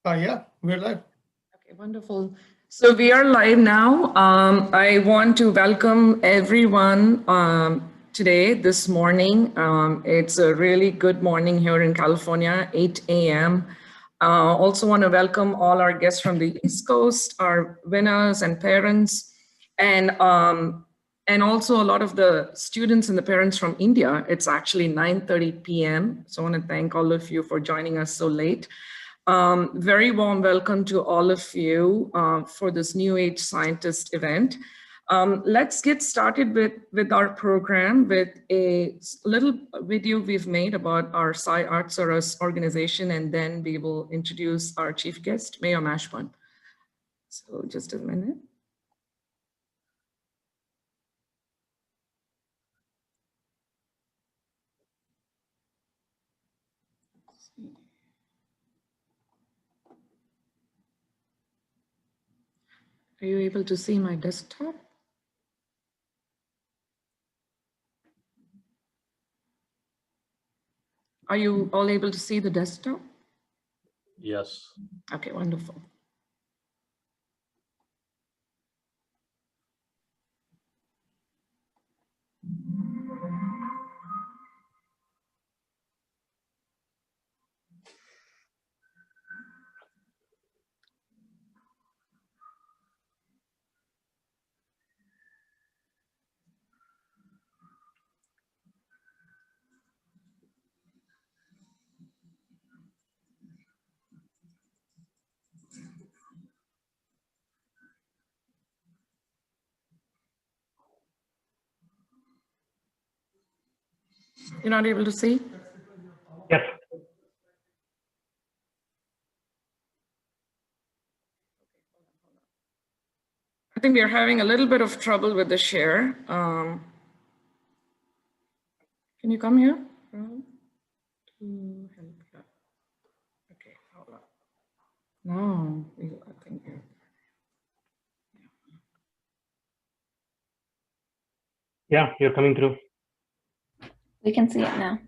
Yeah, we're live. Okay, wonderful. So we are live now. I want to welcome everyone today, this morning. It's a really good morning here in California, 8 a.m. Also want to welcome all our guests from the East Coast, our winners and parents, and also a lot of the students and the parents from India. It's actually 9:30 p.m. So I want to thank all of you for joining us so late. Very warm welcome to all of you for this New Age Scientist event. Let's get started with our program with a little video we've made about our SciArtsRUs organization, and then we will introduce our chief guest, Mayor Mashburn. So just a minute. Are you able to see my desktop? Are you all able to see the desktop? Yes. Okay, wonderful. You're not able to see? Yes. I think we are having a little bit of trouble with the share. Can you come here? Okay, hold on. No, I think. Yeah, you're coming through. We can see it now.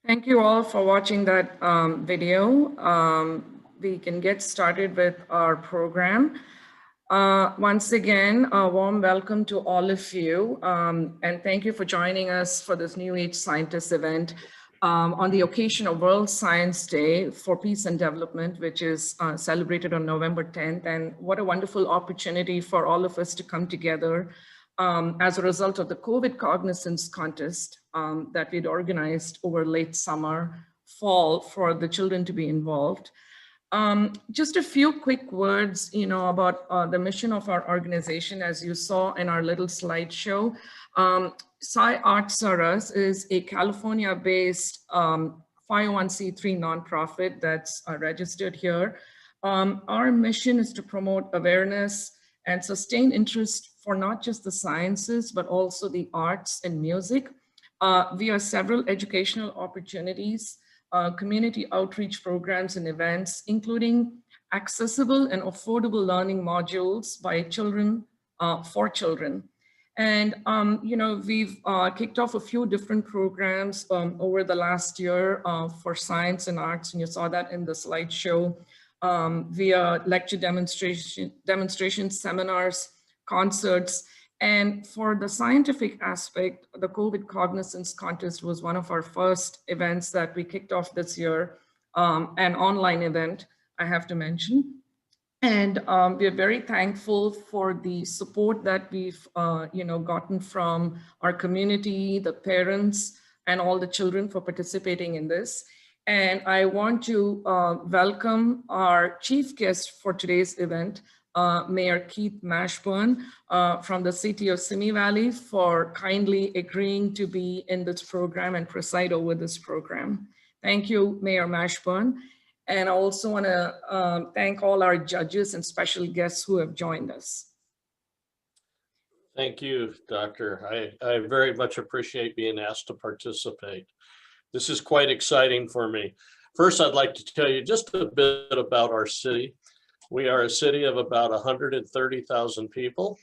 Thank you all for watching that video. We can get started with our program. Once again, a warm welcome to all of you, and thank you for joining us for this New Age Scientist event on the occasion of World Science Day for Peace and Development, which is celebrated on November 10th. And what a wonderful opportunity for all of us to come together as a result of the COVID Cognizance Contest that we'd organized over late summer, fall for the children to be involved. Just a few quick words, about the mission of our organization. As you saw in our little slideshow, SciArtsRUs is a California-based 501c3 nonprofit that's registered here. Our mission is to promote awareness and sustain interest for not just the sciences, but also the arts and music via several educational opportunities, community outreach programs and events, including accessible and affordable learning modules by children for children. And, we've kicked off a few different programs over the last year for science and arts, and you saw that in the slideshow, via lecture demonstrations, seminars, concerts. And for the scientific aspect, the COVID Cognizance Contest was one of our first events that we kicked off this year, an online event, I have to mention. And we are very thankful for the support that we've gotten from our community, the parents, and all the children for participating in this. And I want to welcome our chief guest for today's event, Mayor Keith Mashburn from the City of SIMI Valley, for kindly agreeing to be in this program and preside over this program. Thank you, Mayor Mashburn. And I also want to thank all our judges and special guests who have joined us. Thank you, Doctor. I very much appreciate being asked to participate. This is quite exciting for me. First, I'd like to tell you just a bit about our city. We are a city of about 130,000 people.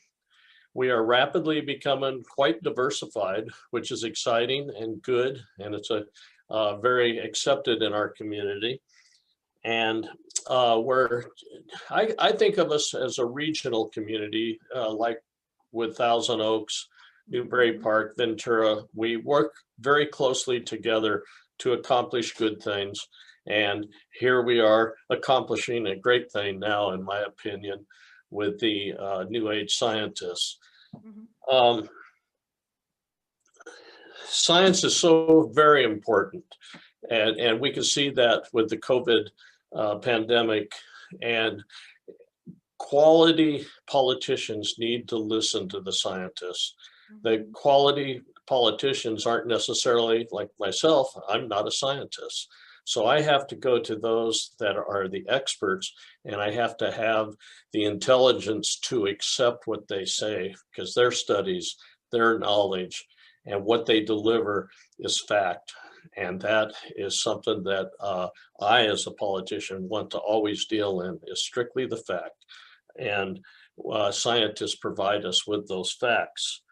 We are rapidly becoming quite diversified, which is exciting and good, and it's very accepted in our community. And I think of us as a regional community, like with Thousand Oaks, Newbury Park, Ventura. We work very closely together to accomplish good things. And here we are accomplishing a great thing now, in my opinion, with the New Age scientists. Science is so very important. And we can see that with the COVID pandemic, and quality politicians need to listen to the scientists. The quality politicians aren't necessarily like myself. I'm not a scientist. So I have to go to those that are the experts, and I have to have the intelligence to accept what they say, because their studies, their knowledge, and what they deliver is fact. And that is something that I, as a politician, want to always deal in, is strictly the fact. And scientists provide us with those facts.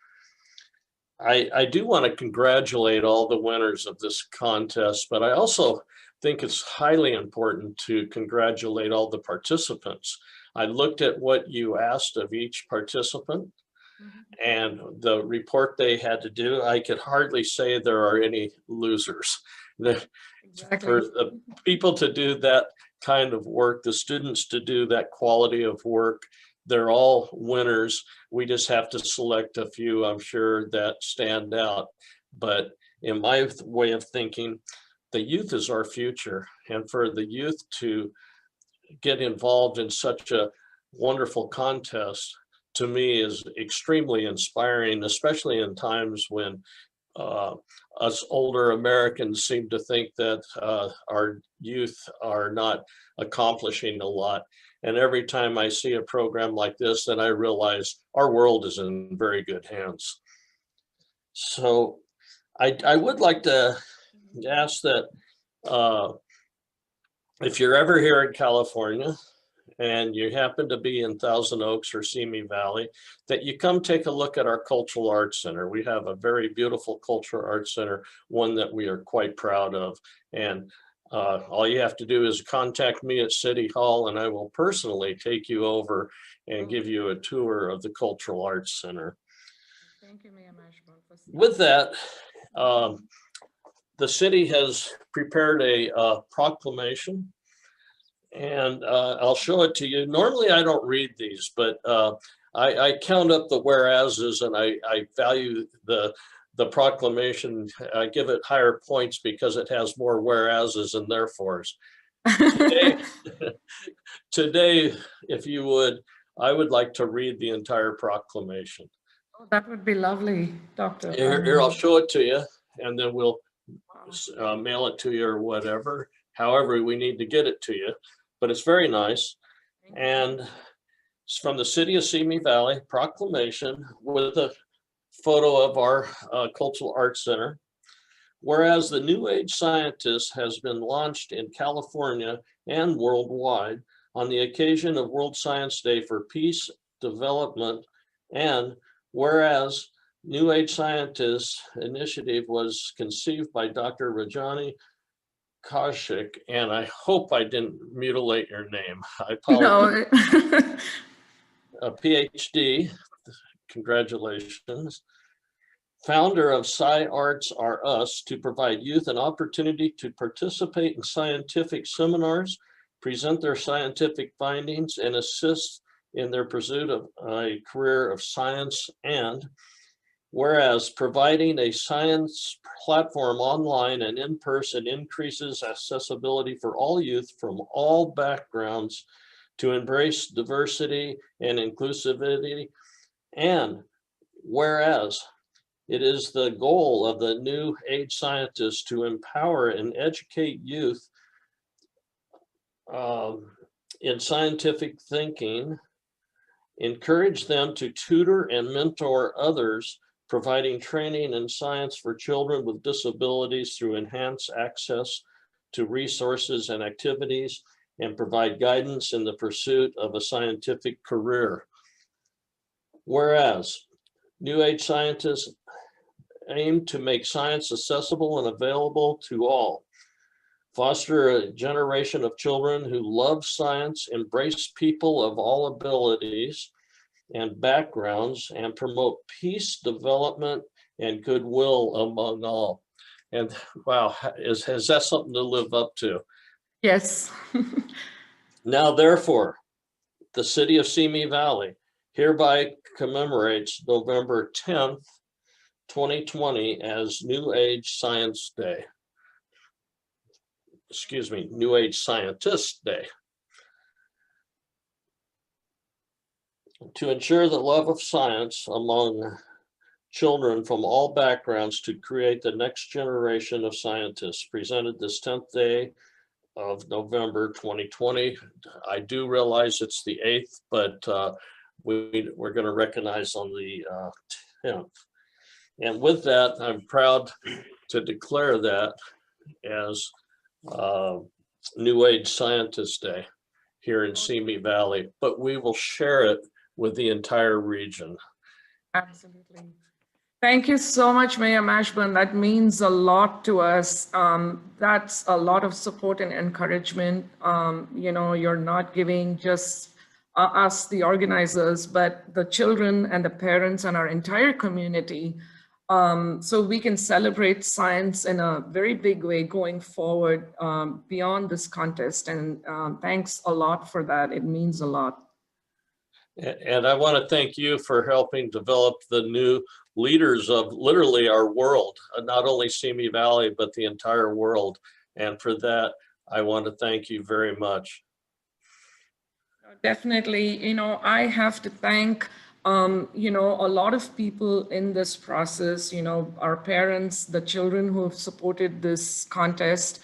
I do want to congratulate all the winners of this contest, but I also think it's highly important to congratulate all the participants. I looked at what you asked of each participant and the report they had to do. I could hardly say there are any losers. Exactly. For the people to do that kind of work, the students to do that quality of work, they're all winners. We just have to select a few, I'm sure, that stand out. But in my way of thinking, the youth is our future. And for the youth to get involved in such a wonderful contest, to me, is extremely inspiring, especially in times when us older Americans seem to think that our youth are not accomplishing a lot. And every time I see a program like this, then I realize our world is in very good hands. So I would like to ask that if you're ever here in California and you happen to be in Thousand Oaks or Simi Valley, that you come take a look at our Cultural Arts Center. We have a very beautiful Cultural Arts Center, one that we are quite proud of. And all you have to do is contact me at City Hall, and I will personally take you over and give you a tour of the Cultural Arts Center. Thank you, Mayor Mashburn. With that, the city has prepared a proclamation, and I'll show it to you. Normally, I don't read these, but I count up the whereases, and I value the proclamation. I give it higher points because it has more whereases and therefores. Today, if you would, I would like to read the entire proclamation. Oh, that would be lovely, Doctor. Here, I'll show it to you, and then we'll mail it to you or whatever. However, we need to get it to you, but it's very nice. And it's from the City of Simi Valley proclamation with a photo of our Cultural Arts Center. Whereas the New Age Scientist has been launched in California and worldwide on the occasion of World Science Day for Peace, Development, and whereas New Age Scientist initiative was conceived by Dr. Rajani Kaushik, and I hope I didn't mutilate your name. I apologize. No. A PhD, congratulations. Founder of SciArtsRUs to provide youth an opportunity to participate in scientific seminars, present their scientific findings, and assist in their pursuit of a career of science. And whereas providing a science platform online and in person increases accessibility for all youth from all backgrounds to embrace diversity and inclusivity. And whereas it is the goal of the New Age Scientists to empower and educate youth in scientific thinking, encourage them to tutor and mentor others, providing training in science for children with disabilities through enhanced access to resources and activities, and provide guidance in the pursuit of a scientific career. Whereas New Age Scientists aim to make science accessible and available to all, foster a generation of children who love science, embrace people of all abilities and backgrounds, and promote peace, development, and goodwill among all. And wow, is that something to live up to? Yes. Now, therefore, the City of Simi Valley hereby commemorates November 10th, 2020 as New Age Science Day. Excuse me, New Age Scientist Day. To ensure the love of science among children from all backgrounds to create the next generation of scientists, presented this 10th day of November 2020. I do realize it's the 8th, but we're going to recognize on the 10th. And with that, I'm proud to declare that as New Age Scientist Day here in Simi Valley, but we will share it with the entire region. Absolutely. Thank you so much, Mayor Mashburn. That means a lot to us. That's a lot of support and encouragement. You know, you're not giving just us, the organizers, but the children and the parents and our entire community. So we can celebrate science in a very big way going forward beyond this contest. And thanks a lot for that. It means a lot. And I want to thank you for helping develop the new leaders of literally our world, not only Simi Valley, but the entire world. And for that, I want to thank you very much. Definitely, you know, I have to thank, you know, a lot of people in this process, you know, our parents, the children who have supported this contest.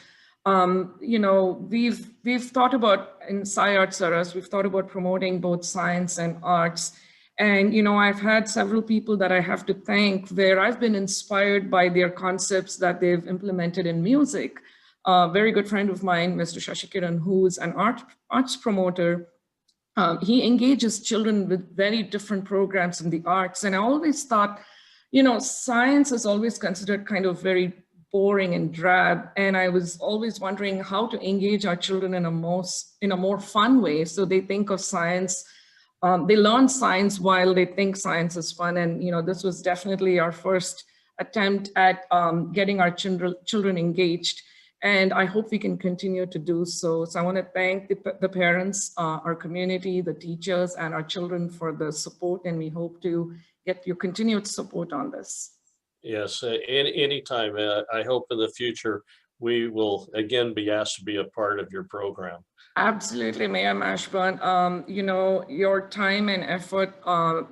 You know, we've thought about in SciArtsRUs, we've thought about promoting both science and arts. And, you know, I've had several people that I have to thank where I've been inspired by their concepts that they've implemented in music. A very good friend of mine, Mr. Shashikiran, who's an arts promoter, He engages children with very different programs in the arts. And I always thought, you know, science is always considered kind of very boring and drab. And I was always wondering how to engage our children in a more fun way. So they think of science, they learn science while they think science is fun. And, you know, this was definitely our first attempt at getting our children engaged. And I hope we can continue to do so. So I want to thank the parents, our community, the teachers, and our children for the support. And we hope to get your continued support on this. Yes, anytime. I hope in the future we will again be asked to be a part of your program. Absolutely, Mayor Mashburn. You know, your time and effort,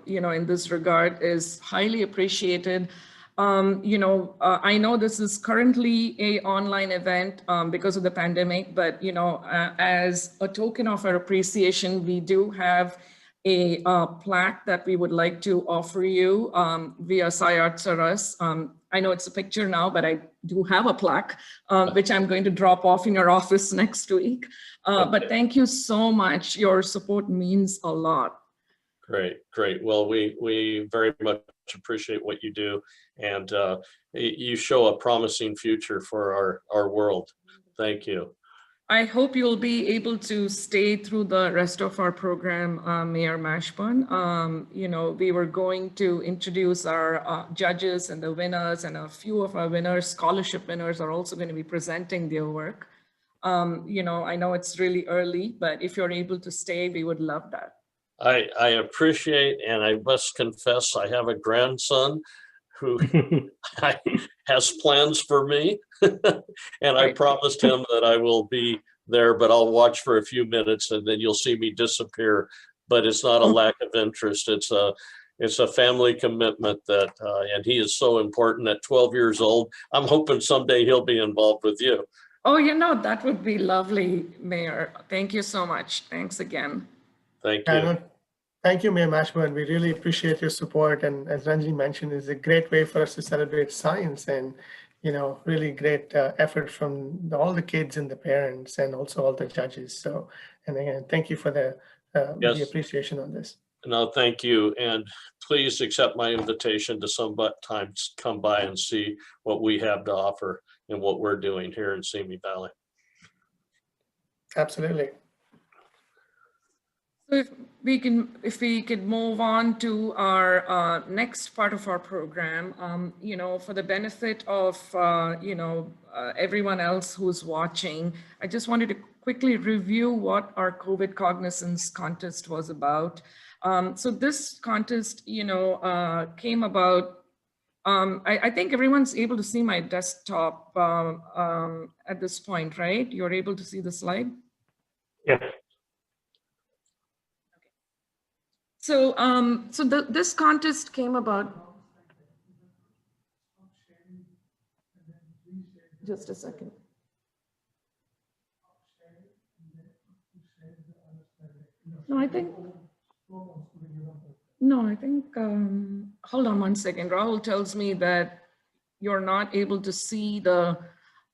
you know, in this regard is highly appreciated. You know, I know this is currently an online event because of the pandemic, but, you know, as a token of our appreciation, we do have a plaque that we would like to offer you via SciArtsRUs. I know it's a picture now, but I do have a plaque, which I'm going to drop off in your office next week. Okay. But thank you so much. Your support means a lot. Great, great. Well, we very much appreciate what you do, and you show a promising future for our world. Thank you. I hope you'll be able to stay through the rest of our program, Mayor Mashburn. You know, we were going to introduce our judges and the winners, and a few of our winners, scholarship winners, are also going to be presenting their work. You know, I know it's really early, but if you're able to stay, we would love that. I appreciate, and I must confess, I have a grandson who has plans for me. And I promised him that I will be there, but I'll watch for a few minutes and then you'll see me disappear. But it's not a lack of interest. It's a family commitment that, and he is so important at 12 years old. I'm hoping someday he'll be involved with you. Oh, you know, that would be lovely, Mayor. Thank you so much. Thanks again. Thank you. Thank you, Mayor Mashburn. We really appreciate your support. And as Ranjit mentioned, it's a great way for us to celebrate science, and, you know, really great effort from all the kids and the parents and also all the judges. So, and again, thank you for the appreciation on this. No, thank you. And please accept my invitation to sometimes come by and see what we have to offer and what we're doing here in Simi Valley. Absolutely. So if we could move on to our next part of our program, you know, for the benefit of, you know, everyone else who's watching, I just wanted to quickly review what our COVID Cognizance contest was about. So this contest, you know, came about, I think everyone's able to see my desktop at this point, right? You're able to see the slide? Yes. So, this contest came about. Just a second. No, I think. No, I think. Hold on one second. Rahul tells me that you're not able to see the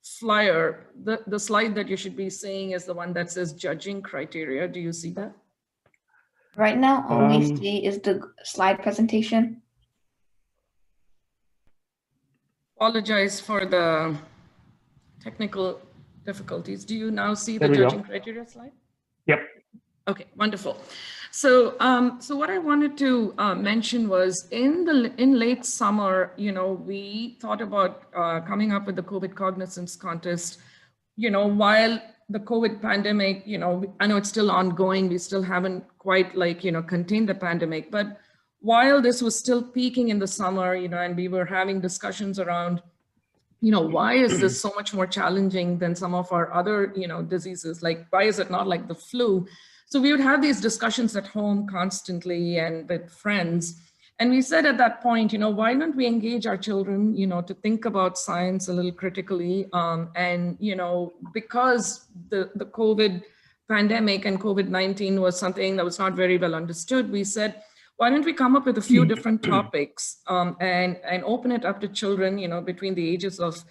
flyer. The slide that you should be seeing is the one that says judging criteria. Do you see that? Right now, all we see is the slide presentation. Apologize for the technical difficulties. Do you now see the There we judging go. criteria slide? Yep. Okay, wonderful. So, so what I wanted to mention was in late summer, you know, we thought about coming up with the COVID Cognizance contest, you know, while the COVID pandemic, you know, I know it's still ongoing. We still haven't quite contained the pandemic, but while this was still peaking in the summer, you know, and we were having discussions around, you know, why is this so much more challenging than some of our other, you know, diseases? Like, why is it not like the flu? So we would have these discussions at home constantly and with friends. And we said at that point, you know, why don't we engage our children, you know, to think about science a little critically. And, you know, because the COVID pandemic and COVID-19 was something that was not very well understood, we said, why don't we come up with a few different topics and open it up to children, you know, between the ages of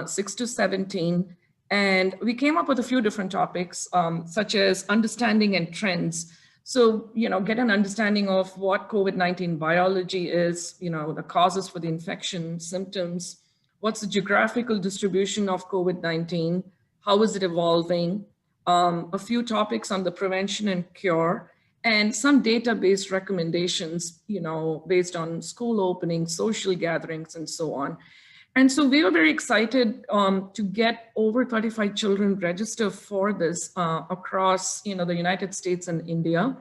6 to 17. And we came up with a few different topics, such as understanding and trends. So, get an understanding of what COVID-19 biology is, the causes for the infection, symptoms, what's the geographical distribution of COVID-19, how is it evolving, a few topics on the prevention and cure, and some database recommendations, based on school openings, social gatherings, and so on. And so we were very excited to get over 35 children registered for this across, the United States and India.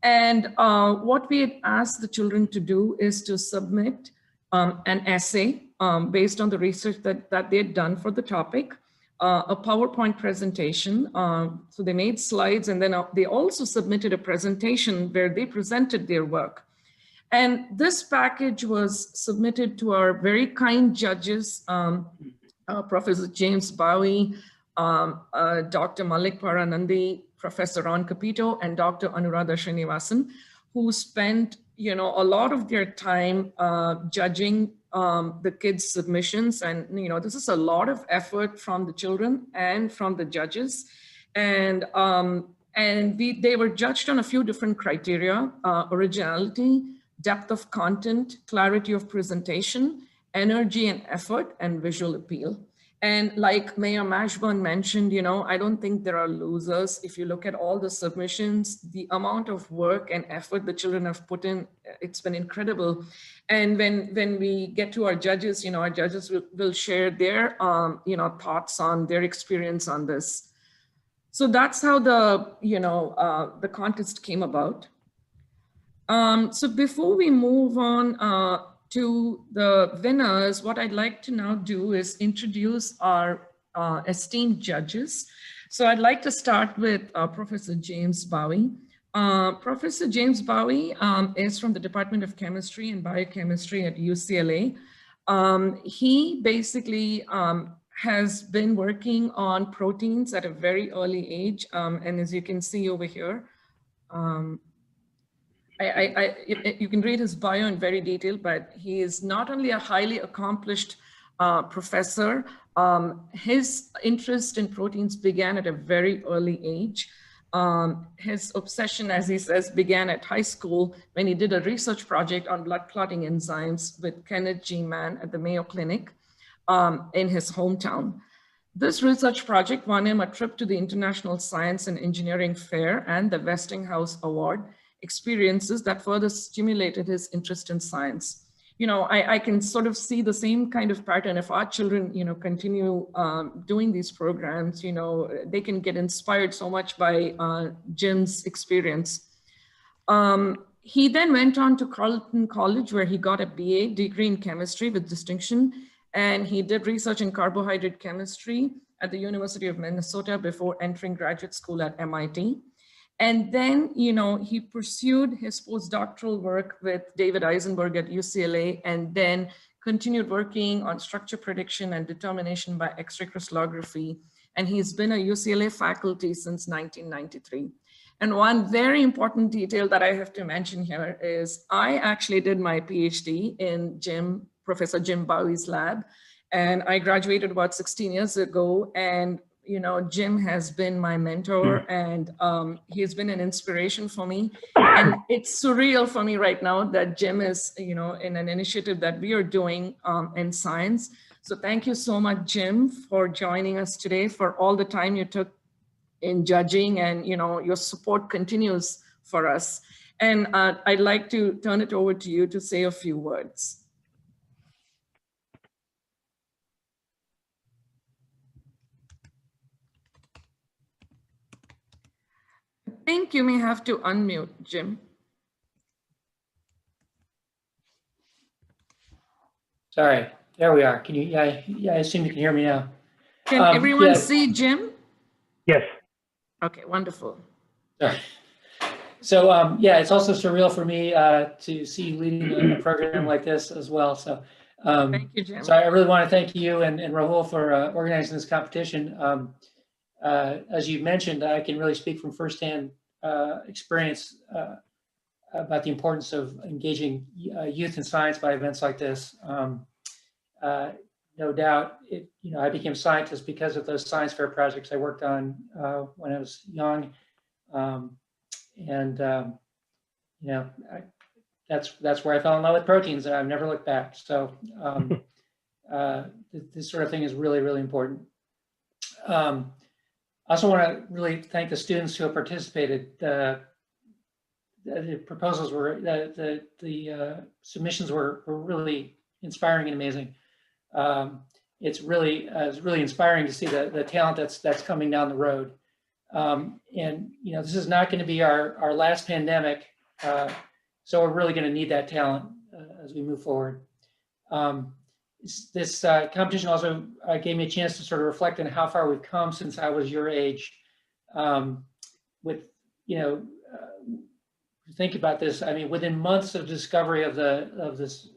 And what we had asked the children to do is to submit an essay based on the research that they had done for the topic, a PowerPoint presentation. So they made slides, and then they also submitted a presentation where they presented their work. And this package was submitted to our very kind judges, Professor James Bowie, Dr. Mallik Paranandi, Professor Ron Capito, and Dr. Anuradha Sreenivasan, who spent a lot of their time judging the kids' submissions. And this is a lot of effort from the children and from the judges. And they were judged on a few different criteria: originality, depth of content, clarity of presentation, energy and effort, and visual appeal. And like Mayor Mashburn mentioned, I don't think there are losers. If you look at all the submissions, the amount of work and effort the children have put in, it's been incredible. And when we get to our judges, our judges will share their thoughts on their experience on this. So that's how the contest came about. So before we move on to the winners, what I'd like to now do is introduce our esteemed judges. So I'd like to start with Professor James Bowie. Professor James Bowie is from the Department of Chemistry and Biochemistry at UCLA. He basically has been working on proteins at a very early age. And as you can see over here, you can read his bio in very detail, but he is not only a highly accomplished professor, his interest in proteins began at a very early age. His obsession, as he says, began at high school when he did a research project on blood clotting enzymes with Kenneth G. Mann at the Mayo Clinic in his hometown. This research project won him a trip to the International Science and Engineering Fair and the Westinghouse Award, experiences that further stimulated his interest in science. I can sort of see the same kind of pattern. If our children, continue doing these programs, they can get inspired so much by Jim's experience. He then went on to Carleton College, where he got a BA degree in chemistry with distinction. And he did research in carbohydrate chemistry at the University of Minnesota before entering graduate school at MIT. And then, he pursued his postdoctoral work with David Eisenberg at UCLA, and then continued working on structure prediction and determination by X-ray crystallography. And he's been a UCLA faculty since 1993. And one very important detail that I have to mention here is I actually did my PhD in Professor Jim Bowie's lab, and I graduated about 16 years ago. And Jim has been my mentor, and he's been an inspiration for me. And it's surreal for me right now that Jim is, in an initiative that we are doing in science. So thank you so much, Jim, for joining us today, for all the time you took in judging, and your support continues for us. And I'd like to turn it over to you to say a few words. I think you may have to unmute, Jim. Sorry, there we are. Can you, yeah, I assume you can hear me now. Can everyone see Jim? Yes. Okay, wonderful. Sorry. So yeah, it's also surreal for me to see you leading a program like this as well. So thank you, Jim. So I really want to thank you and Rahul for organizing this competition. As you mentioned, I can really speak from firsthand experience about the importance of engaging youth in science by events like this. No doubt, I became a scientist because of those science fair projects I worked on when I was young. And that's where I fell in love with proteins, and I've never looked back. So this sort of thing is really, really important. I also want to really thank the students who have participated. The proposals were, the submissions were really inspiring and amazing. It's really inspiring to see the talent that's coming down the road. And this is not going to be our last pandemic, so we're really going to need that talent as we move forward. This competition also gave me a chance to sort of reflect on how far we've come since I was your age. Think about this. I mean, within months of discovery of this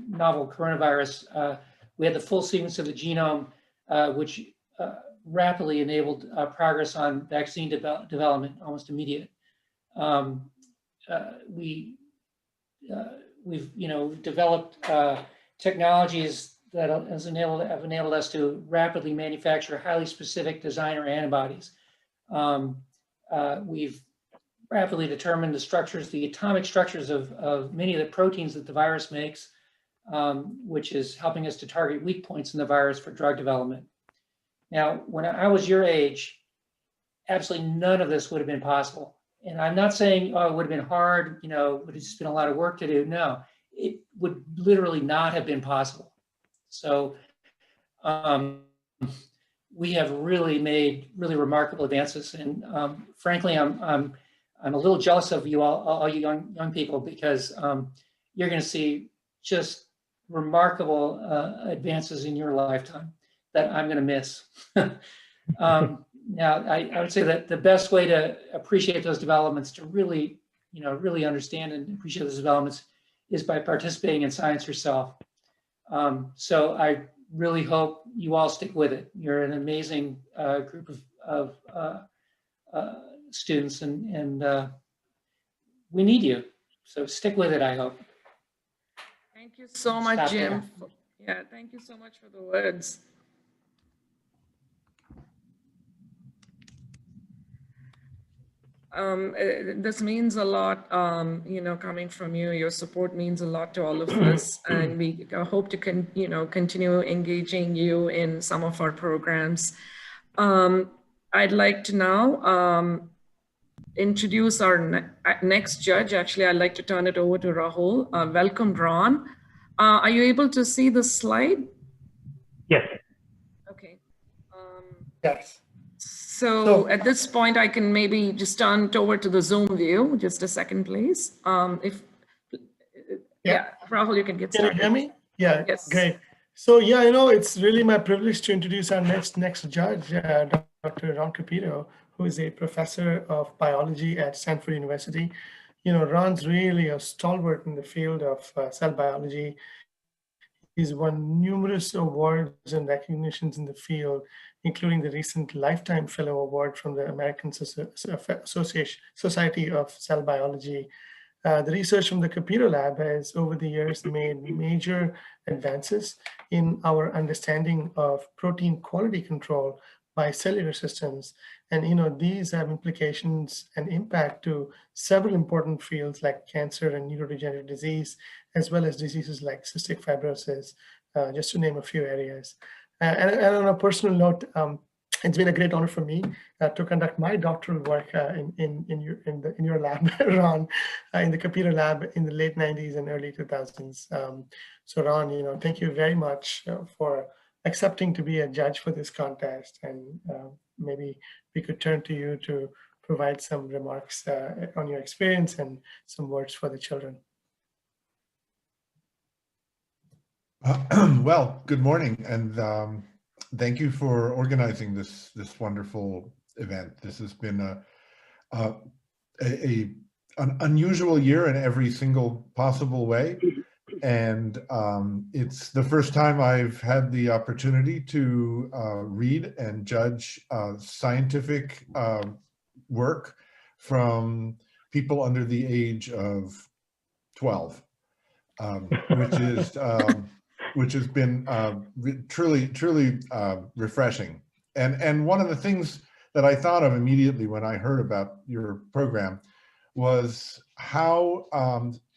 novel coronavirus, we had the full sequence of the genome, which rapidly enabled progress on vaccine development, almost immediate. We've developed technologies that have enabled us to rapidly manufacture highly specific designer antibodies. We've rapidly determined the atomic structures of many of the proteins that the virus makes, which is helping us to target weak points in the virus for drug development. Now, when I was your age, absolutely none of this would have been possible. And I'm not saying, oh, it would have been hard, would have just been a lot of work to do. No, it would literally not have been possible. So we have really made really remarkable advances. And frankly, I'm a little jealous of you all you young people, because you're going to see just remarkable advances in your lifetime that I'm going to miss. Now, I would say that the best way to appreciate those developments, to really, really understand and appreciate those developments, is by participating in science yourself. So I really hope you all stick with it. You're an amazing group of students, and we need you. So stick with it, I hope. Thank you so much, Jim. Yeah, thank you so much for the words. This means a lot, coming from you. Your support means a lot to all of us, and we hope to continue engaging you in some of our programs. I'd like to now introduce our next judge. Actually, I'd like to turn it over to Rahul. Welcome, Ron. Are you able to see the slide? Yes. Okay. Yes. So at this point, I can maybe just turn it over to the Zoom view. Just a second, please. Rahul, you can get started. Can you hear me? Yeah, yes. Great. So it's really my privilege to introduce our next judge, Dr. Ron Capito, who is a professor of biology at Stanford University. Ron's really a stalwart in the field of cell biology. He's won numerous awards and recognitions in the field, including the recent Lifetime Fellow Award from the American Society of Cell Biology. The research from the Capito Lab has, over the years, made major advances in our understanding of protein quality control by cellular systems. And these have implications and impact to several important fields like cancer and neurodegenerative disease, as well as diseases like cystic fibrosis, just to name a few areas. And on a personal note, it's been a great honor for me to conduct my doctoral work in your lab, Ron, in the Capito Lab in the late 90s and early 2000s. So Ron, thank you very much for accepting to be a judge for this contest, and maybe we could turn to you to provide some remarks on your experience and some words for the children. Well, good morning, and thank you for organizing this wonderful event. This has been an unusual year in every single possible way, and it's the first time I've had the opportunity to read and judge scientific work from people under the age of 12, which has been truly refreshing. And one of the things that I thought of immediately when I heard about your program was how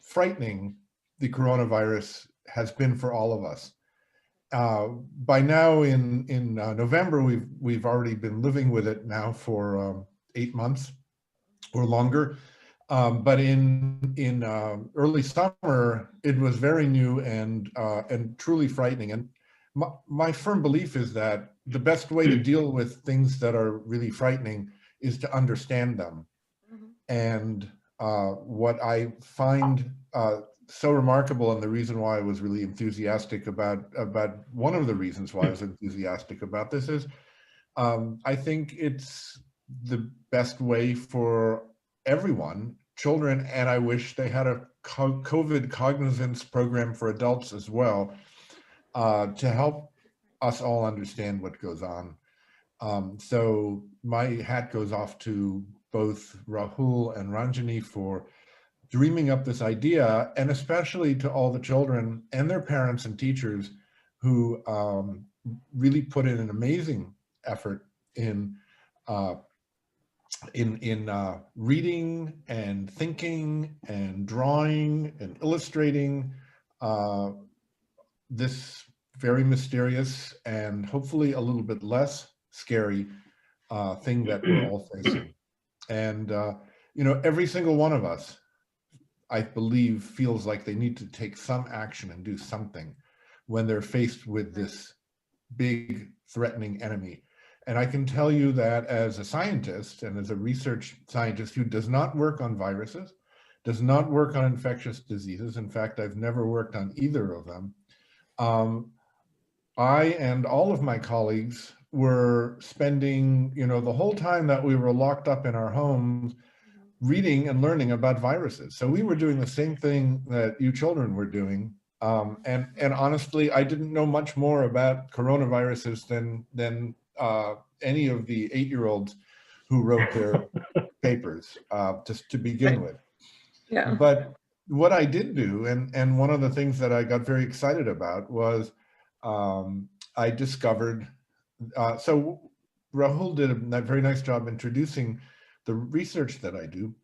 frightening the coronavirus has been for all of us. By now in November, we've already been living with it now for 8 months or longer. But in early summer, it was very new and truly frightening. And my firm belief is that the best way to deal with things that are really frightening is to understand them. And what I find so remarkable, and the reason why I was really enthusiastic about one of the reasons why I was enthusiastic about this is, I think it's the best way for everyone, children, and I wish they had a COVID cognizance program for adults as well, to help us all understand what goes on. So my hat goes off to both Rahul and Ranjini for dreaming up this idea, and especially to all the children and their parents and teachers who really put in an amazing effort in reading and thinking and drawing and illustrating this very mysterious and hopefully a little bit less scary thing that we're all facing. And you know, every single one of us, I believe, feels like they need to take some action and do something when they're faced with this big threatening enemy. And I can tell you that as a scientist and as a research scientist who does not work on viruses, does not work on infectious diseases, in fact, I've never worked on either of them, I and all of my colleagues were spending, you know, the whole time that we were locked up in our homes reading and learning about viruses. So we were doing the same thing that you children were doing. And honestly, I didn't know much more about coronaviruses than any of the 8-year-olds who wrote their papers, just to begin with. Yeah. But what I did do, and one of the things that I got very excited about was I discovered, so Rahul did a very nice job introducing the research that I do,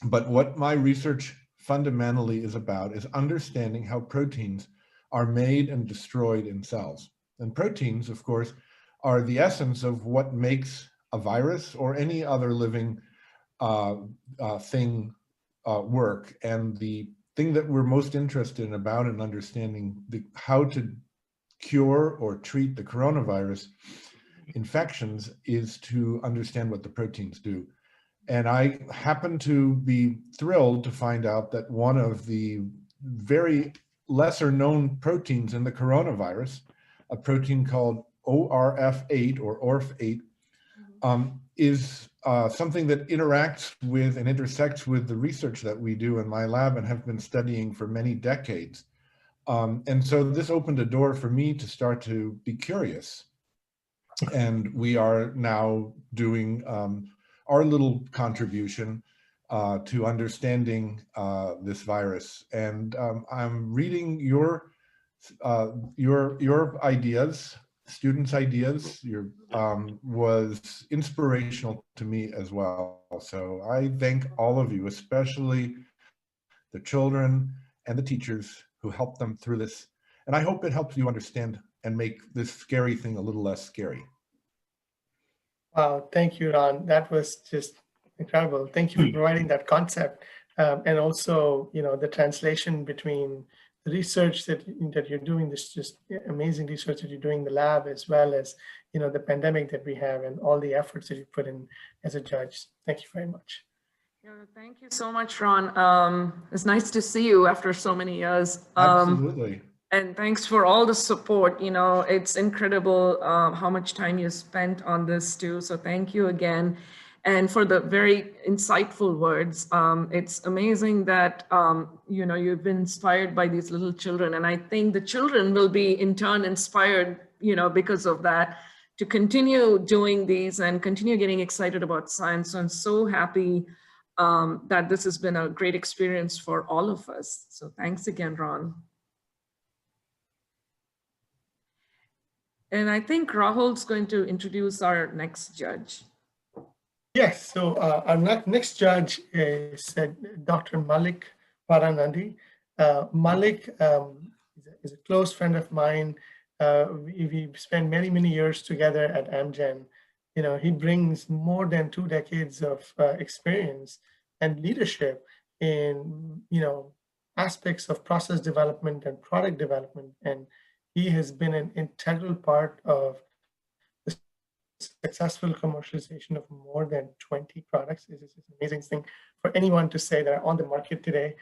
but what my research fundamentally is about is understanding how proteins are made and destroyed in cells. And proteins, of course, are the essence of what makes a virus or any other living thing work. And the thing that we're most interested in about and understanding how to cure or treat the coronavirus infections is to understand what the proteins do. And I happen to be thrilled to find out that one of the very lesser known proteins in the coronavirus, a protein called ORF8 or ORF8, is something that interacts with and intersects with the research that we do in my lab and have been studying for many decades. And so this opened a door for me to start to be curious. And we are now doing our little contribution to understanding this virus. And I'm reading your ideas, students' ideas. Was inspirational to me as well. So I thank all of you, especially the children and the teachers who helped them through this. And I hope it helps you understand and make this scary thing a little less scary. Wow, thank you, Ron. That was just incredible. Thank you for providing that concept, and also, you know, the translation between the research that you're doing, this just amazing research that you're doing in the lab, as well as, you know, the pandemic that we have and all the efforts that you put in as a judge. Thank you very much. Yeah, thank you so much, Ron. It's nice to see you after so many years. Absolutely. And thanks for all the support. You know, it's incredible how much time you spent on this too. So thank you again. And for the very insightful words. It's amazing that, you know, you've been inspired by these little children. And I think the children will be in turn inspired, you know, because of that, to continue doing these and continue getting excited about science. So I'm so happy that this has been a great experience for all of us. So thanks again, Ron. And I think Rahul's going to introduce our next judge. Yes, so our next judge is Dr. Mallik Paranandi. Malik is a close friend of mine. We spent many, many years together at Amgen. You know, he brings more than 2 decades of experience and leadership in, you know, aspects of process development and product development. And he has been an integral part of the successful commercialization of more than 20 products. This is an amazing thing for anyone to say that are on the market today,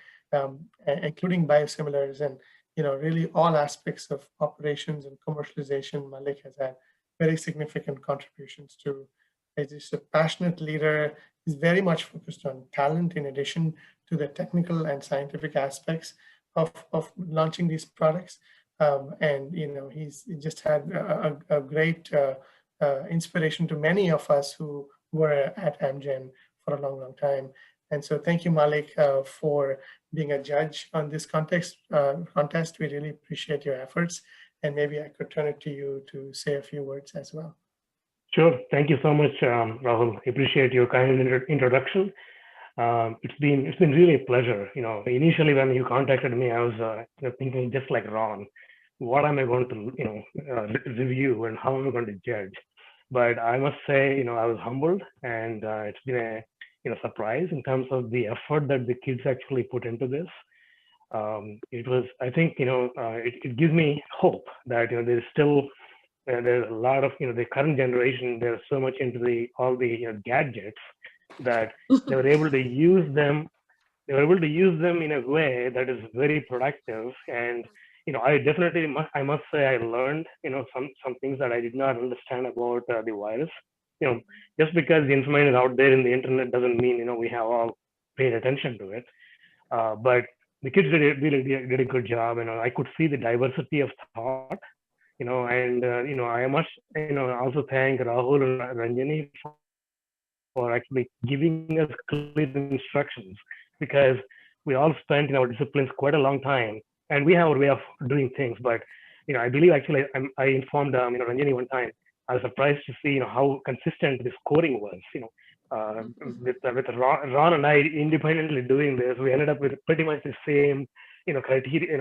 including biosimilars and, you know, really all aspects of operations and commercialization. Malik has had very significant contributions to. He's just a passionate leader. He's very much focused on talent in addition to the technical and scientific aspects of launching these products. And, you know, he's just had a great inspiration to many of us who were at Amgen for a long, long time. And so thank you, Malik, for being a judge on this contest. We really appreciate your efforts. And maybe I could turn it to you to say a few words as well. Sure. Thank you so much, Rahul. I appreciate your kind introduction. It's been really a pleasure. You know, initially when you contacted me, I was thinking just like Ron, what am I going to review and how am I going to judge? But I must say, you know, I was humbled, and it's been a surprise in terms of the effort that the kids actually put into this. It was, I think, it gives me hope that there's still there's a lot of the current generation. They're so much into all the gadgets that they were able to use them. They were able to use them in a way that is very productive. And I definitely I must say I learned some things that I did not understand about the virus. Just because the information is out there in the internet doesn't mean we have all paid attention to it. But the kids really did a good job, and I could see the diversity of thought. And I must also thank Rahul and Ranjini for actually giving us clear instructions, because we all spent in our disciplines quite a long time, and we have a way of doing things. But I believe actually I informed Ranjini one time. I was surprised to see how consistent the scoring was. With Ron and I independently doing this, we ended up with pretty much the same criteria,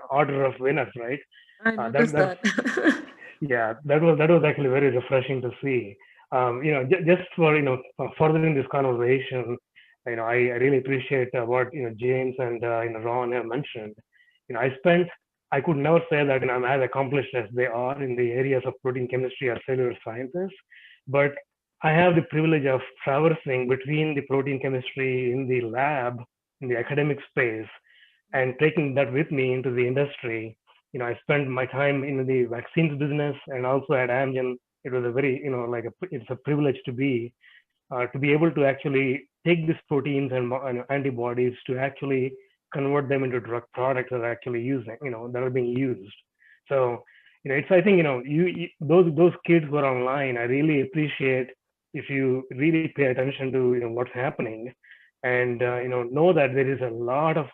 order of winners, right? I noticed that. Yeah, that was actually very refreshing to see. Just for furthering this conversation, I really appreciate what James and Ron have mentioned. I could never say that I'm as accomplished as they are in the areas of protein chemistry or cellular sciences, but I have the privilege of traversing between the protein chemistry in the lab, in the academic space, and taking that with me into the industry. I spent my time in the vaccines business and also at Amgen. It was a very, it's a privilege to be able to actually take these proteins and antibodies to actually convert them into drug products that are actually using, that are being used. So, it's, I think, those kids who are online, I really appreciate if you really pay attention to, what's happening, and, know that there is a lot of,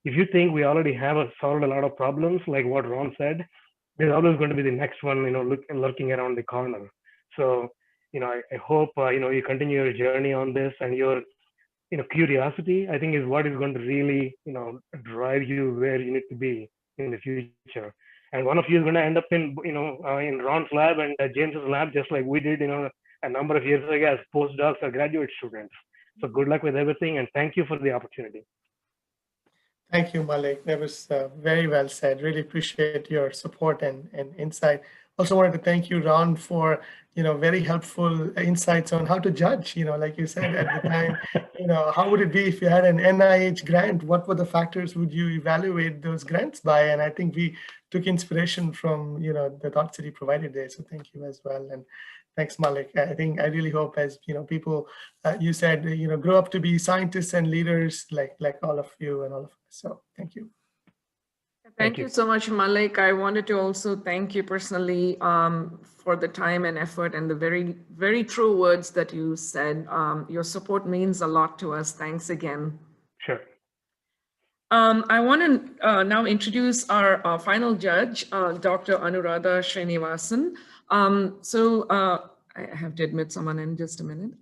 if you think we already have solved a lot of problems, like what Ron said, there's always going to be the next one, lurking around the corner. So, I hope, you continue your journey on this, and your, curiosity, I think, is what is going to really, drive you where you need to be in the future. And one of you is going to end up in, in Ron's lab and James's lab, just like we did, a number of years ago as postdocs or graduate students. So good luck with everything, and thank you for the opportunity. Thank you, Malik. That was very well said. Really appreciate your support and insight. Also wanted to thank you, Ron, for very helpful insights on how to judge. Like you said at the time, how would it be if you had an NIH grant? What were the factors would you evaluate those grants by? And I think we took inspiration from the thoughts that he provided there. So thank you as well. And thanks, Malik. I really hope, as people, you said, grow up to be scientists and leaders like all of you and all of us. So thank you. Thank you so much, Malik. I wanted to also thank you personally for the time and effort and the very, very true words that you said. Your support means a lot to us. Thanks again. Sure. I want to now introduce our final judge, Dr. Anuradha Sreenivasan. I have to admit someone in just a minute.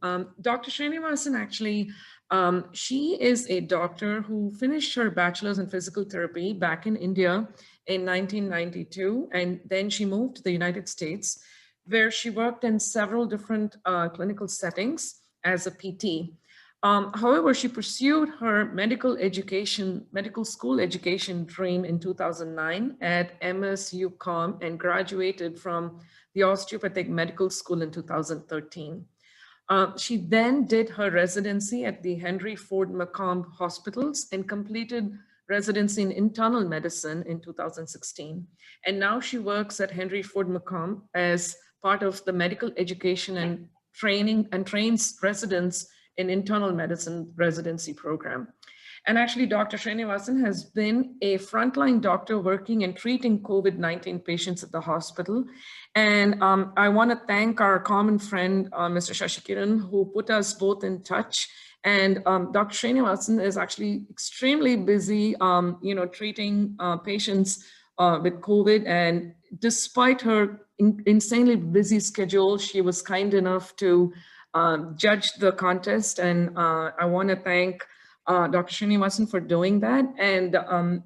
Dr. Sreenivasan actually, she is a doctor who finished her bachelor's in physical therapy back in India in 1992. And then she moved to the United States, where she worked in several different clinical settings as a PT. However, she pursued her medical school education dream in 2009 at MSU-Com and graduated from the Osteopathic Medical School in 2013. She then did her residency at the Henry Ford MacComb hospitals and completed residency in internal medicine in 2016. And now she works at Henry Ford MacComb as part of the medical education and training and trains residents in internal medicine residency program. And actually, Dr. Sreenivasan has been a frontline doctor working and treating COVID-19 patients at the hospital. And I want to thank our common friend, Mr. Shashikiran, who put us both in touch. And Dr. Sreenivasan is actually extremely busy, treating patients with COVID. And despite her insanely busy schedule, she was kind enough to judge the contest. And I want to thank Dr. Sreenivasan for doing that. And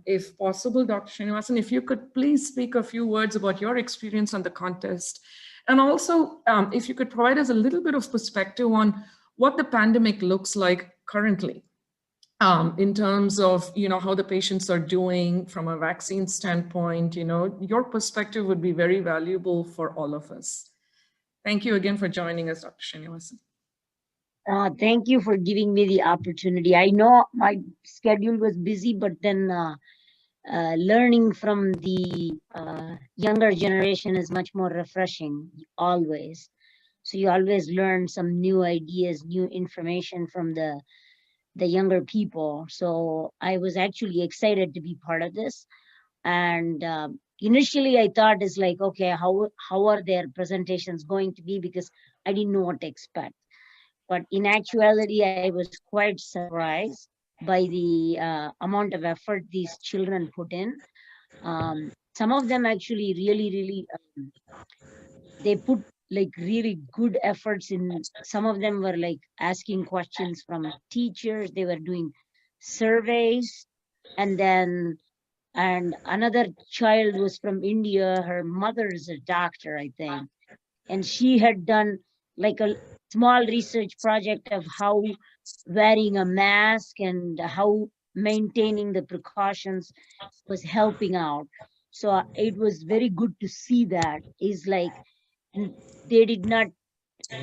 if possible, Dr. Sreenivasan, if you could please speak a few words about your experience on the contest. And also, if you could provide us a little bit of perspective on what the pandemic looks like currently in terms of, how the patients are doing from a vaccine standpoint. Your perspective would be very valuable for all of us. Thank you again for joining us, Dr. Sreenivasan. Thank you for giving me the opportunity. I know my schedule was busy, but then learning from the younger generation is much more refreshing, always. So you always learn some new ideas, new information from the younger people. So I was actually excited to be part of this. And initially I thought it's like, okay, how are their presentations going to be? Because I didn't know what to expect. But in actuality, I was quite surprised by the amount of effort these children put in. Some of them actually really, they put like really good efforts in. Some of them were like asking questions from teachers. They were doing surveys. And another child was from India. Her mother is a doctor, I think. And she had done like a small research project of how wearing a mask and how maintaining the precautions was helping out. So it was very good to see that. Is like they did not,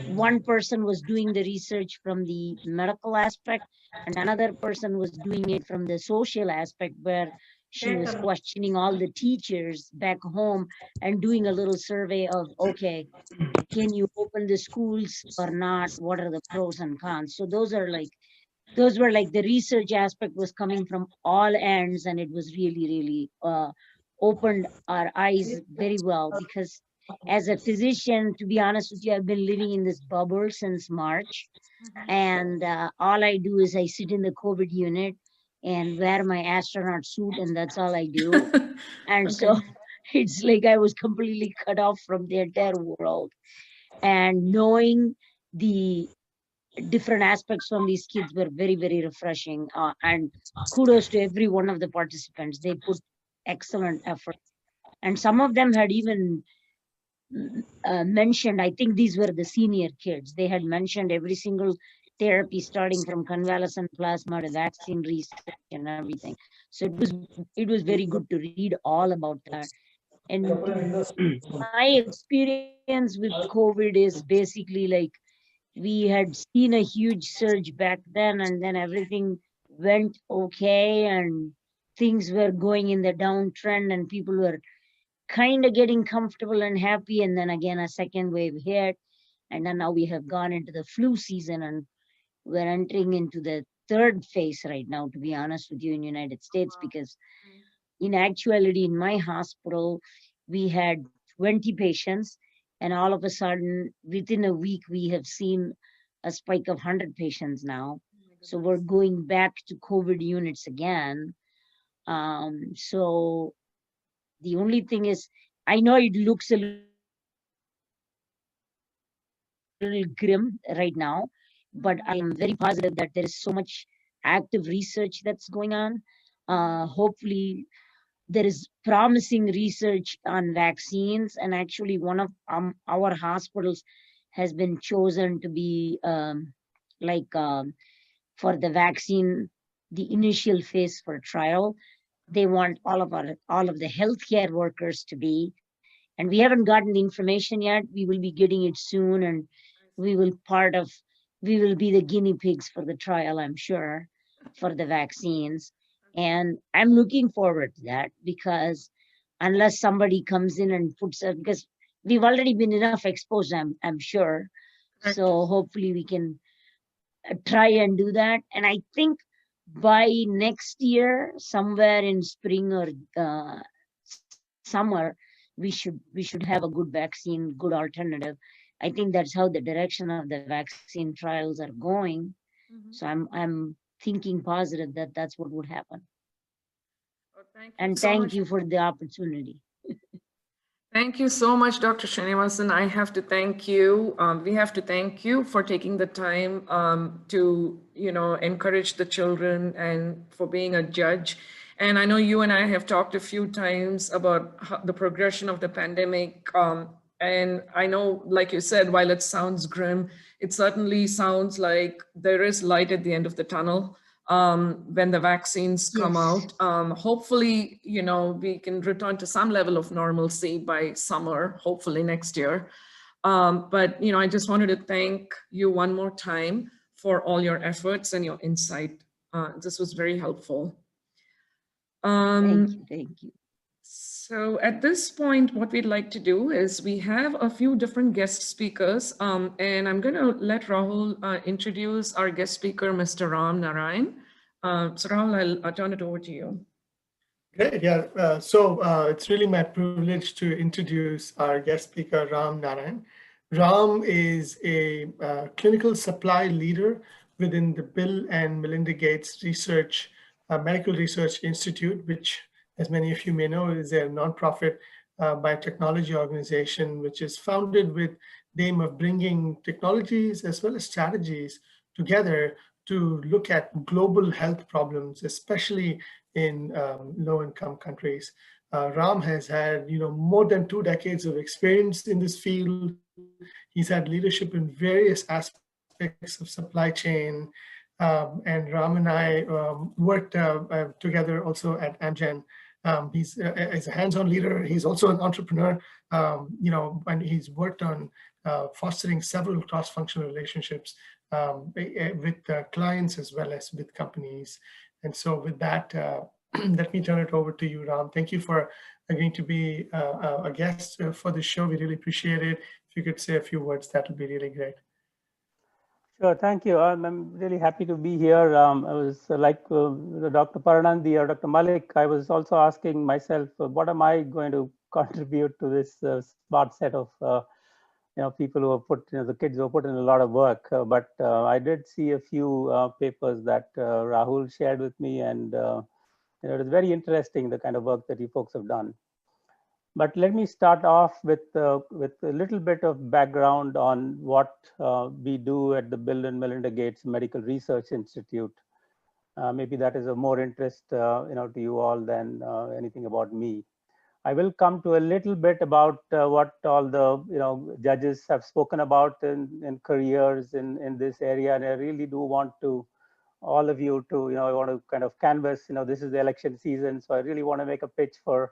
one person was doing the research from the medical aspect and another person was doing it from the social aspect, where she was questioning all the teachers back home and doing a little survey of, okay, can you open the schools or not? What are the pros and cons? So those were like the research aspect was coming from all ends, and it was really opened our eyes very well. Because as a physician, to be honest with you, I've been living in this bubble since March, and all I do is I sit in the COVID unit and wear my astronaut suit, and that's all I do. And okay. So it's like I was completely cut off from the entire world. And knowing the different aspects from these kids were very refreshing. And kudos to every one of the participants. They put excellent effort. And some of them had even mentioned, I think these were the senior kids, they had mentioned every single therapy starting from convalescent plasma to vaccine research and everything. So it was very good to read all about that. And my experience with COVID is basically like we had seen a huge surge back then, and then everything went okay and things were going in the downtrend and people were kind of getting comfortable and happy. And then again, a second wave hit. And then now we have gone into the flu season and we're entering into the third phase right now, to be honest with you, in the United States, because in actuality, in my hospital, we had 20 patients, and all of a sudden, within a week, we have seen a spike of 100 patients now. So we're going back to COVID units again. So the only thing is, I know it looks a little grim right now, but I am very positive that there is so much active research that's going on. Hopefully, there is promising research on vaccines, and actually one of our hospitals has been chosen to be for the vaccine, the initial phase for trial. They want all of the healthcare workers to be, and we haven't gotten the information yet. We will be getting it soon, and we will be the guinea pigs for the trial, I'm sure, for the vaccines. And I'm looking forward to that, because unless somebody comes in and puts it, because we've already been enough exposed, I'm sure. So hopefully we can try and do that. And I think by next year, somewhere in spring or summer, we should have a good vaccine, good alternative. I think that's how the direction of the vaccine trials are going. So I'm thinking positive that that's what would happen. And thank you for the opportunity. Thank you so much, Dr. Sreenivasan. I have to thank you. We have to thank you for taking the time to, encourage the children and for being a judge. And I know you and I have talked a few times about the progression of the pandemic. And I know, like you said, while it sounds grim, it certainly sounds like there is light at the end of the tunnel. When the vaccines come out, hopefully, we can return to some level of normalcy by summer, hopefully next year. But, I just wanted to thank you one more time for all your efforts and your insight. This was very helpful. Thank you. So at this point, what we'd like to do is we have a few different guest speakers, and I'm going to let Rahul introduce our guest speaker, Mr. Ram Narayan. So Rahul, I'll turn it over to you. Great, yeah. So it's really my privilege to introduce our guest speaker, Ram Narayan. Ram is a clinical supply leader within the Bill and Melinda Gates Medical Research Institute, which, as many of you may know, is a nonprofit biotechnology organization, which is founded with the aim of bringing technologies as well as strategies together to look at global health problems, especially in low-income countries. Ram has had, more than 2 decades of experience in this field. He's had leadership in various aspects of supply chain, and Ram and I worked together also at Amgen. He's a hands-on leader. He's also an entrepreneur, and he's worked on fostering several cross-functional relationships with clients as well as with companies. And so with that, let me turn it over to you, Ram. Thank you for agreeing to be a guest for the show. We really appreciate it. If you could say a few words, that would be really great. Sure, thank you. I'm really happy to be here. I was like Dr. Paranandi or Dr. Malik, I was also asking myself, what am I going to contribute to this smart set of people who have put, the kids who have put in a lot of work. But I did see a few papers that Rahul shared with me, and it was very interesting, the kind of work that you folks have done. But let me start off with a little bit of background on what we do at the Bill and Melinda Gates Medical Research Institute. Maybe that is of more interest, to you all than anything about me. I will come to a little bit about what all the judges have spoken about in careers in this area, and I really do want to all of you to I want to kind of canvas. This is the election season, so I really want to make a pitch for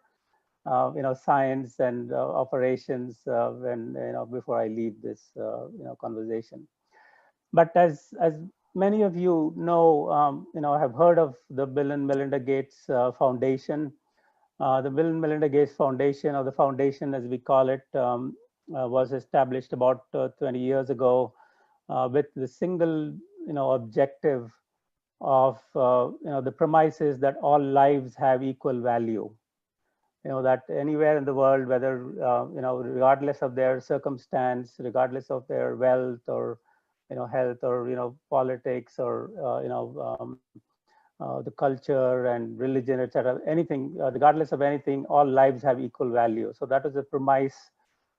science and operations when before I leave this conversation. But as many of you know, have heard of the Bill and Melinda Gates Foundation. The Bill and Melinda Gates Foundation, or the foundation as we call it, was established about 20 years ago with the single objective of the premises that all lives have equal value. That anywhere in the world, whether regardless of their circumstance, regardless of their wealth or health or politics or the culture and religion, etc., anything, regardless of anything, all lives have equal value. So that was the premise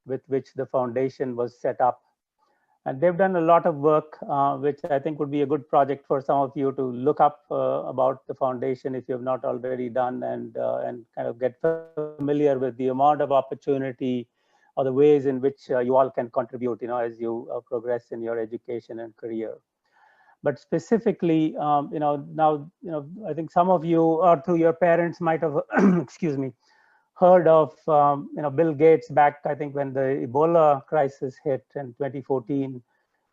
with which the foundation was set up. And they've done a lot of work, which I think would be a good project for some of you to look up about the foundation if you have not already done, and kind of get familiar with the amount of opportunity or the ways in which you all can contribute, as you progress in your education and career. But specifically, now, I think some of you or through your parents might have, excuse me, heard of, Bill Gates back, I think, when the Ebola crisis hit in 2014.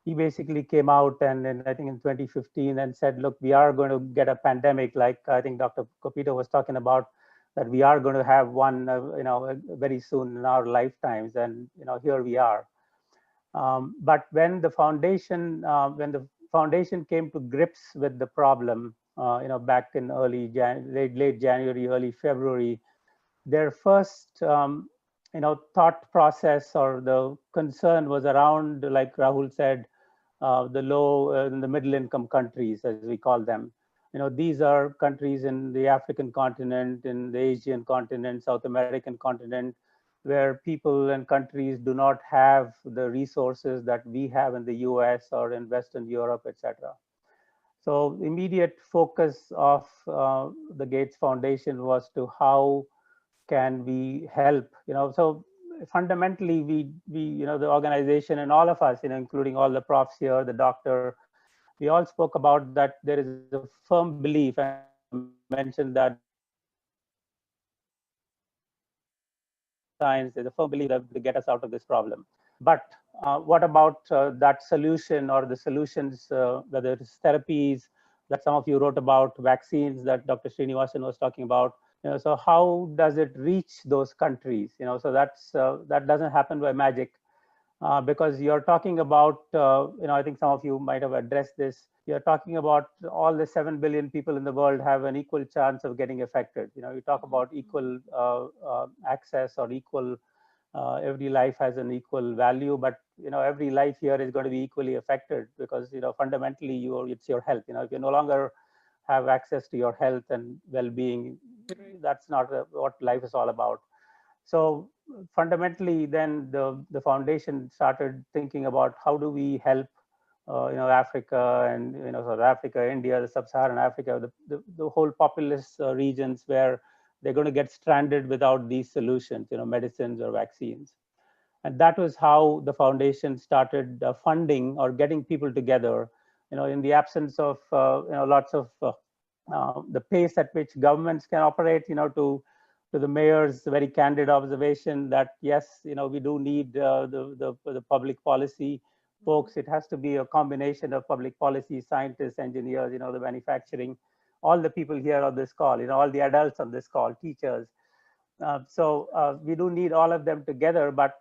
He basically came out and I think in 2015 and said, look, we are going to get a pandemic, like I think Dr. Kopito was talking about, that we are going to have one, very soon in our lifetimes. And, here we are. But when the foundation came to grips with the problem, back in late January, early February, their first, thought process or the concern was around, like Rahul said, the low and the middle income countries, as we call them. These are countries in the African continent, in the Asian continent, South American continent, where people and countries do not have the resources that we have in the US or in Western Europe, etc. So immediate focus of the Gates Foundation was to how can we help, so fundamentally we, the organization and all of us, including all the profs here, the doctor, we all spoke about that there is a firm belief, and mentioned that science is a firm belief that to get us out of this problem. But what about that solution or the solutions, whether it's therapies that some of you wrote about, vaccines that Dr. Sreenivasan was talking about, so how does it reach those countries? So that doesn't happen by magic, because you're talking about, I think some of you might have addressed this. You're talking about all the 7 billion people in the world have an equal chance of getting affected. You talk about equal access or equal, every life has an equal value, but every life here is going to be equally affected because fundamentally it's your health. If you no longer have access to your health and well-being, that's not what life is all about. So fundamentally, then the foundation started thinking about how do we help, Africa and South Africa, India, the sub-Saharan Africa, the whole populous regions where they're going to get stranded without these solutions, medicines or vaccines. And that was how the foundation started funding or getting people together, in the absence of, lots of the pace at which governments can operate, to the mayor's very candid observation that, yes, we do need the public policy folks. It has to be a combination of public policy, scientists, engineers, the manufacturing, all the people here on this call, all the adults on this call, teachers. So we do need all of them together, but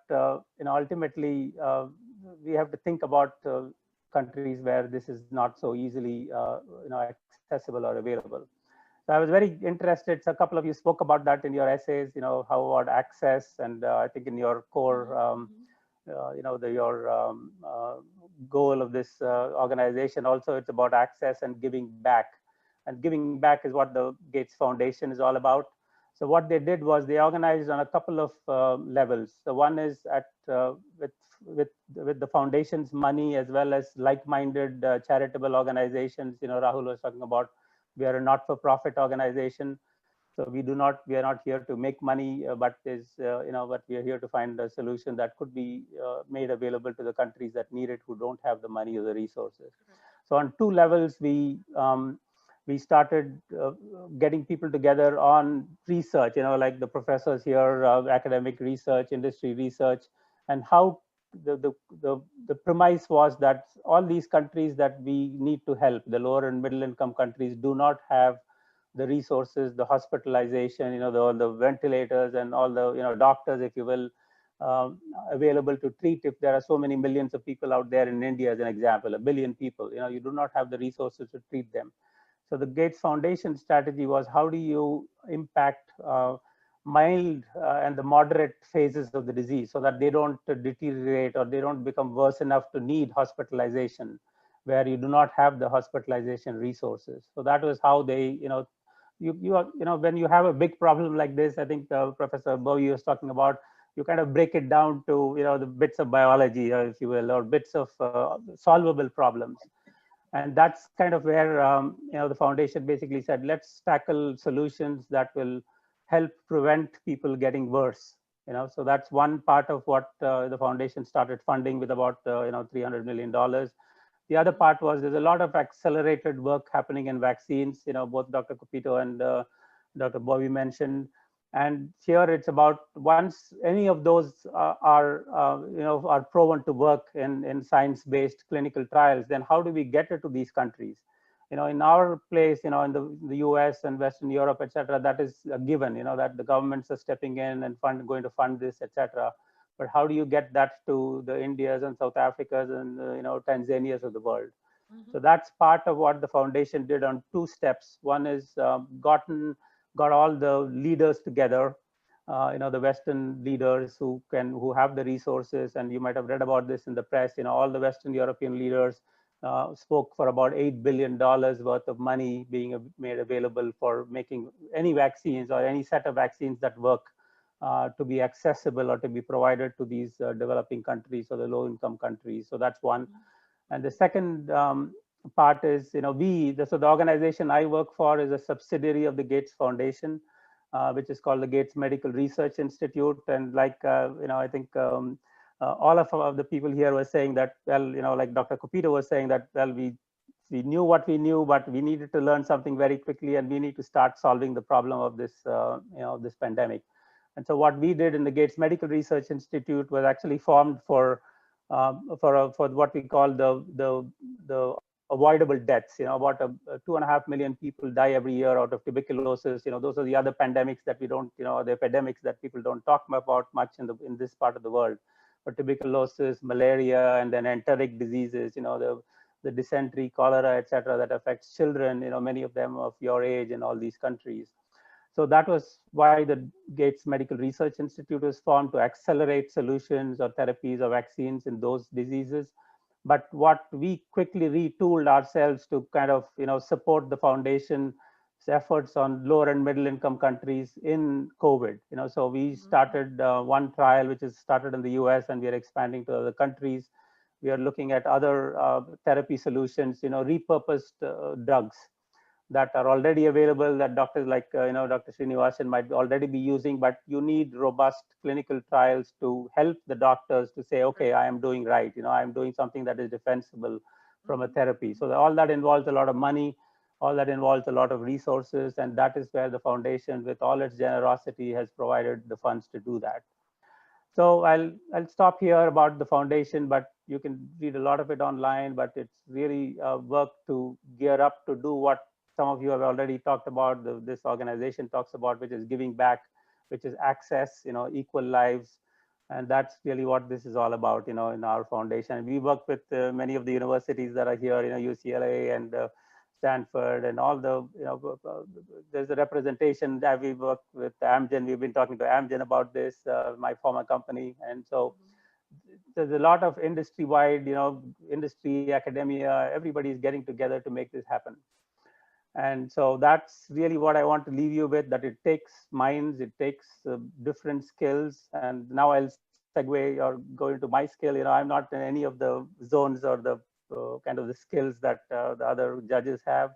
ultimately we have to think about countries where this is not so easily accessible or available. So I was very interested. So a couple of you spoke about that in your essays. How about access, and I think in your core, your goal of this organization also, it's about access and giving back. And giving back is what the Gates Foundation is all about. So what they did was they organized on a couple of levels. So one is at with the foundation's money, as well as like-minded charitable organizations. Rahul was talking about, we are a not-for-profit organization. So we are not here to make money, but but we are here to find a solution that could be made available to the countries that need it, who don't have the money or the resources. So on two levels, we started getting people together on research, like the professors here, academic research, industry research, and how the premise was that all these countries that we need to help, the lower and middle income countries, do not have the resources, the hospitalization, all the ventilators and all the, doctors, if you will, available to treat. If there are so many millions of people out there in India, as an example, 1 billion people, you do not have the resources to treat them. So the Gates Foundation strategy was, how do you impact mild and the moderate phases of the disease so that they don't deteriorate or they don't become worse enough to need hospitalization, where you do not have the hospitalization resources. So that was how they, when you have a big problem like this, I think Professor Bowie was talking about, you kind of break it down to, the bits of biology, if you will, or bits of solvable problems. And that's kind of where, the foundation basically said, let's tackle solutions that will help prevent people getting worse. So that's one part of what the foundation started funding with about, $300 million. The other part was there's a lot of accelerated work happening in vaccines, both Dr. Kopito and Dr. Bowie mentioned. And here it's about once any of those are proven to work in science-based clinical trials, then how do we get it to these countries? In our place, in the US and Western Europe, et cetera, that is a given, that the governments are stepping in and going to fund this, et cetera. But how do you get that to the Indias and South Africas and Tanzanias of the world? So that's part of what the foundation did on two steps. One is got all the leaders together, the Western leaders who have the resources, and you might have read about this in the press. All the Western European leaders spoke for about $8 billion worth of money being made available for making any vaccines or any set of vaccines that work to be accessible or to be provided to these developing countries or the low-income countries. So that's one. And the second part is, so the organization I work for is a subsidiary of the Gates Foundation, which is called the Gates Medical Research Institute. And like, I think all of the people here were saying that, well, like Dr. Kopito was saying that, well, we knew what we knew, but we needed to learn something very quickly, and we need to start solving the problem of this, this pandemic. And so what we did in the Gates Medical Research Institute was actually formed for what we call the avoidable deaths. About 2.5 million people die every year out of tuberculosis. Those are the other pandemics that we don't, the epidemics that people don't talk about much in this part of the world. But tuberculosis, malaria, and then enteric diseases. The dysentery, cholera, etc., that affects children. Many of them of your age in all these countries. So that was why the Gates Medical Research Institute was formed, to accelerate solutions or therapies or vaccines in those diseases. But what we quickly retooled ourselves to kind of, support the foundation's efforts on lower and middle income countries in COVID. So we started one trial, which is started in the US, and we are expanding to other countries. We are looking at other therapy solutions, repurposed drugs that are already available, that doctors like Dr. Sreenivasan might already be using, but you need robust clinical trials to help the doctors to say, okay, I am doing right, I am doing something that is defensible from a therapy. So all that involves a lot of money, all that involves a lot of resources, and that is where the foundation, with all its generosity, has provided the funds to do that. So I'll stop here about the foundation, but you can read a lot of it online, but it's really work to gear up to do what some of you have already talked about, this organization talks about, which is giving back, which is access, equal lives. And that's really what this is all about, in our foundation. And we work with many of the universities that are here, UCLA and Stanford, and all the, there's a representation that we work with Amgen. We've been talking to Amgen about this, my former company. And so there's a lot of industry-wide, industry, academia, everybody's getting together to make this happen. And so that's really what I want to leave you with, that it takes minds, it takes different skills. And now I'll segue or go into my skill. I'm not in any of the zones or the kind of the skills that the other judges have.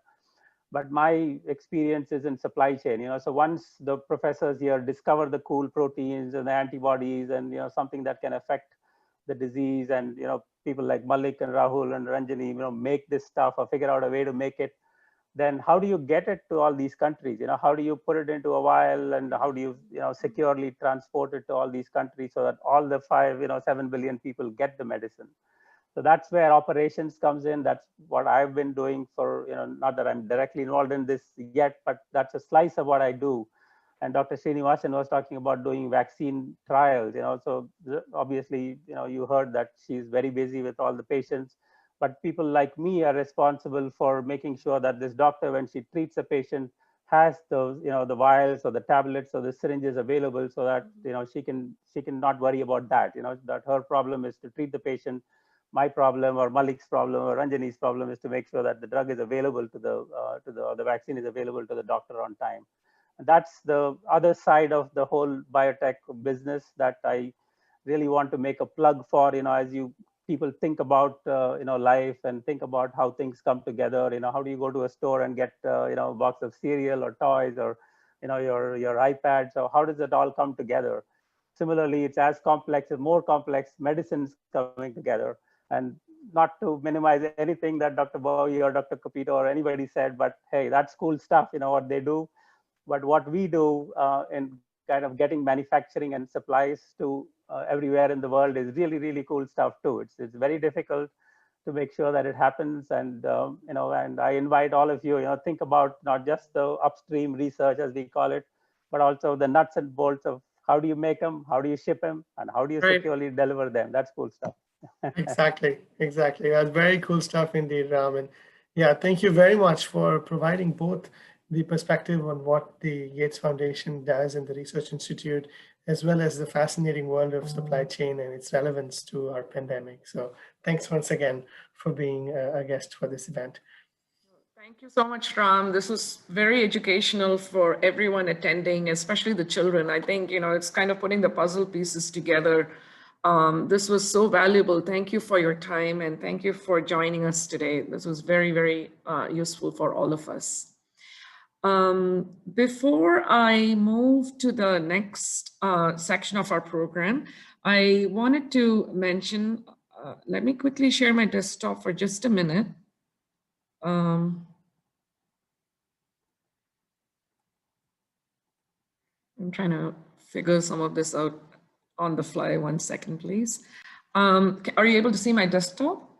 But my experience is in supply chain. So once the professors here discover the cool proteins and the antibodies and something that can affect the disease, and people like Malik and Rahul and Ranjani, make this stuff or figure out a way to make it, then how do you get it to all these countries? How do you put it into a vial, and how do you, securely transport it to all these countries so that all the 7 billion people get the medicine? So that's where operations comes in. That's what I've been doing for, not that I'm directly involved in this yet, but that's a slice of what I do. And Dr. Sreenivasan was talking about doing vaccine trials, so obviously, you heard that she's very busy with all the patients. But people like me are responsible for making sure that this doctor, when she treats a patient, has those, the vials or the tablets or the syringes available, so that she can not worry about that. That her problem is to treat the patient. My problem, or Malik's problem, or Ranjani's problem, is to make sure that the drug is available to the vaccine is available to the doctor on time. That's the other side of the whole biotech business that I really want to make a plug for, as you people think about, life and think about how things come together. How do you go to a store and get, a box of cereal or toys or, your iPads, or how does it all come together? Similarly, it's as complex and more complex medicines coming together. And not to minimize anything that Dr. Bowie or Dr. Kopito or anybody said, but hey, that's cool stuff, what they do. But what we do in kind of getting manufacturing and supplies to everywhere in the world is really, really cool stuff too. It's very difficult to make sure that it happens. And, and I invite all of you, think about not just the upstream research, as we call it, but also the nuts and bolts of how do you make them, how do you ship them, and how do you securely deliver them. That's cool stuff. Exactly. That's very cool stuff indeed, Ram. And yeah, thank you very much for providing both the perspective on what the Gates Foundation does in the Research Institute, as well as the fascinating world of supply chain and its relevance to our pandemic. So thanks once again for being a guest for this event. Thank you so much, Ram. This was very educational for everyone attending, especially the children. I think, it's kind of putting the puzzle pieces together. This was so valuable. Thank you for your time, and thank you for joining us today. This was very, very useful for all of us. Before I move to the next section of our program, I wanted to mention, let me quickly share my desktop for just a minute. I'm trying to figure some of this out on the fly. 1 second, please. Are you able to see my desktop?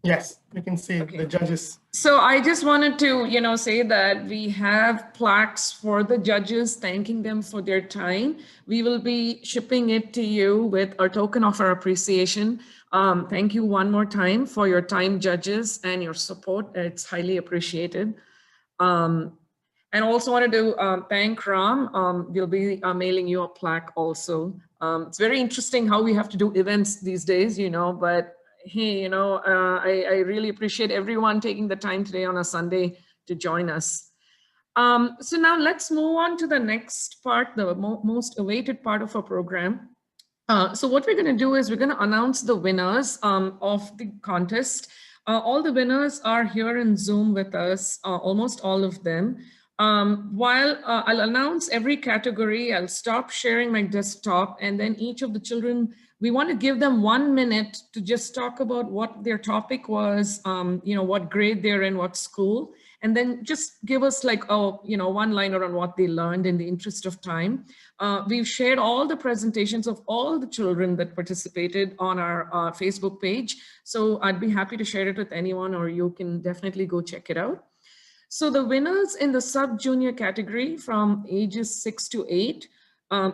Yes, we can see the judges. So I just wanted to, say that we have plaques for the judges, thanking them for their time. We will be shipping it to you with a token of our appreciation. Thank you one more time for your time, judges, and your support. It's highly appreciated. And also wanted to thank Ram. We'll be mailing you a plaque also. It's very interesting how we have to do events these days, but hey, I really appreciate everyone taking the time today on a Sunday to join us. So now let's move on to the next part, the most awaited part of our program. So what we're going to do is we're going to announce the winners of the contest. All the winners are here in Zoom with us, almost all of them. While I'll announce every category, I'll stop sharing my desktop, and then each of the children, we want to give them 1 minute to just talk about what their topic was, what grade they're in, what school, and then just give us like one-liner on what they learned in the interest of time. We've shared all the presentations of all the children that participated on our Facebook page. So I'd be happy to share it with anyone, or you can definitely go check it out. So the winners in the sub-junior category from ages 6 to 8,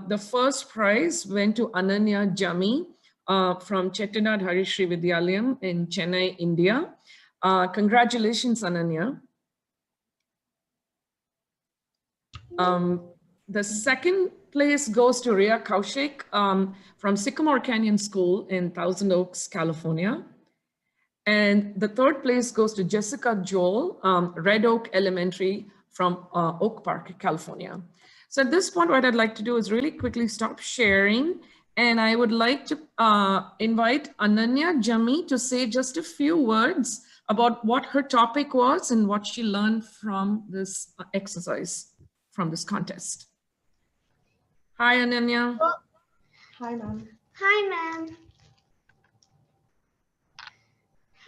the first prize went to Ananya Jami from Chettinad Harishri Vidyalayam in Chennai, India. Congratulations, Ananya. The second place goes to Rhea Kaushik from Sycamore Canyon School in Thousand Oaks, California. And the third place goes to Jessica Joel, Red Oak Elementary from Oak Park, California. So at this point, what I'd like to do is really quickly stop sharing. And I would like to invite Ananya Jami to say just a few words about what her topic was and what she learned from this exercise, from this contest. Hi, Ananya. Hi, ma'am. Hi, ma'am.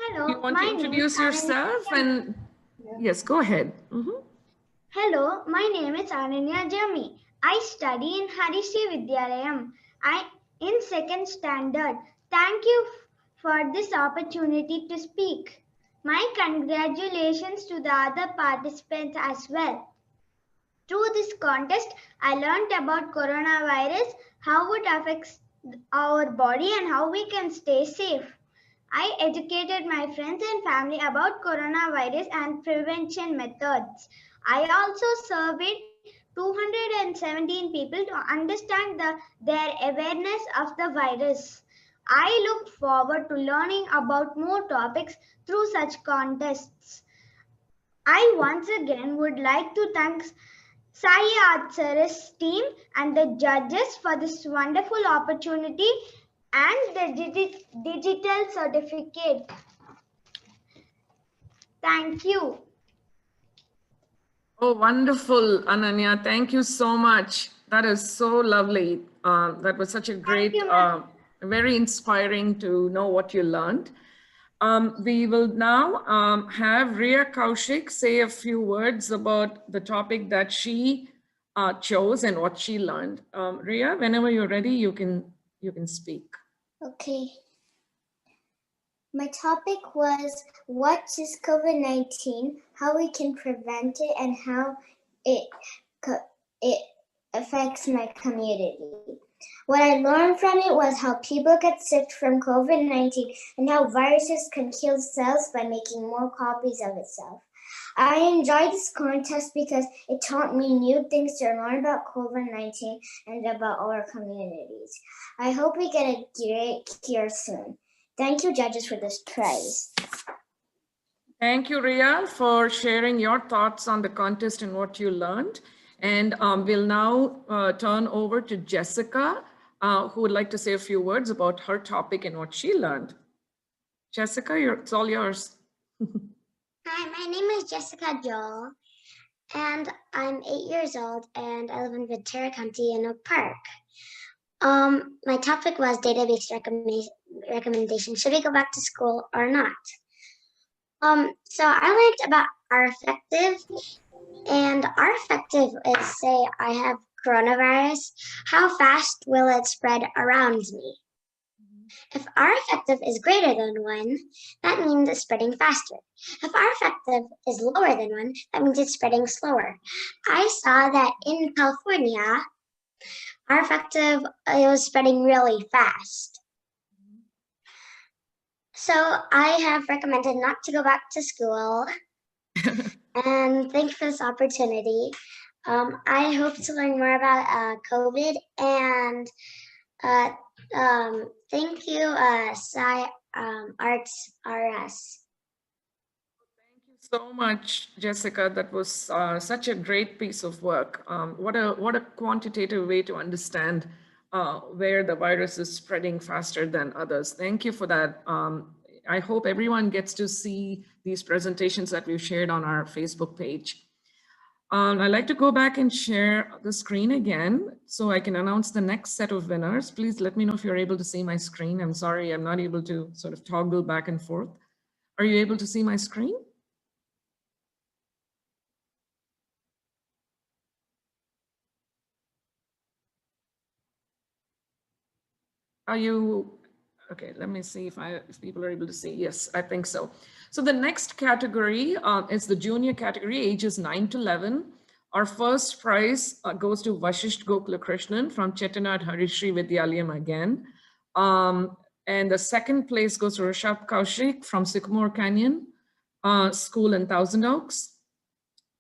Hello. You want to introduce yourself? And yes, go ahead. Hello, my name is Ananya Jami. I study in Harishri Vidyalayam. I in 2nd standard. Thank you for this opportunity to speak. My congratulations to the other participants as well. Through this contest, I learned about coronavirus, how it affects our body and how we can stay safe. I educated my friends and family about coronavirus and prevention methods. I also surveyed 217 people to understand their awareness of the virus. I look forward to learning about more topics through such contests. I once again would like to thank SciArtsRUs team and the judges for this wonderful opportunity and the digital certificate. Thank you. Oh, wonderful, Ananya. Thank you so much. That is so lovely. That was such a great, very inspiring to know what you learned. We will now have Ria Kaushik say a few words about the topic that she chose and what she learned. Ria, whenever you're ready, you can speak. Okay. My topic was, what is COVID-19, how we can prevent it, and how it affects my community. What I learned from it was how people get sick from COVID-19 and how viruses can kill cells by making more copies of itself. I enjoyed this contest because it taught me new things to learn about COVID-19 and about our communities. I hope we get a great cure soon. Thank you, judges, for this prize. Thank you, Ria, for sharing your thoughts on the contest and what you learned. And we'll now turn over to Jessica, who would like to say a few words about her topic and what she learned. Jessica, it's all yours. Hi, my name is Jessica Joel, and I'm 8 years old, and I live in Ventura County in Oak Park. My topic was database recommendation. Should we go back to school or not? So I learned about R-effective, and R-effective is, say I have coronavirus, how fast will it spread around me? If R-effective is greater than 1, that means it's spreading faster. If R-effective is lower than 1, that means it's spreading slower. I saw that in California, R-effective was spreading really fast. So I have recommended not to go back to school. And thank you for this opportunity. I hope to learn more about COVID, and thank you, SciArtsRUs. Thank you so much, Jessica. That was such a great piece of work. What a quantitative way to understand where the virus is spreading faster than others. Thank you for that. I hope everyone gets to see these presentations that we've shared on our Facebook page. I'd like to go back and share the screen again so I can announce the next set of winners. Please let me know if you're able to see my screen. I'm sorry, I'm not able to sort of toggle back and forth. Are you able to see my screen? Are you, okay, let me see if people are able to see. Yes, I think so. So the next category is the junior category, ages 9 to 11. Our first prize goes to Vashisht Gokulakrishnan from Chettinad Harishri Vidyalayam again. And the second place goes to Rishabh Kaushik from Sycamore Canyon School in Thousand Oaks.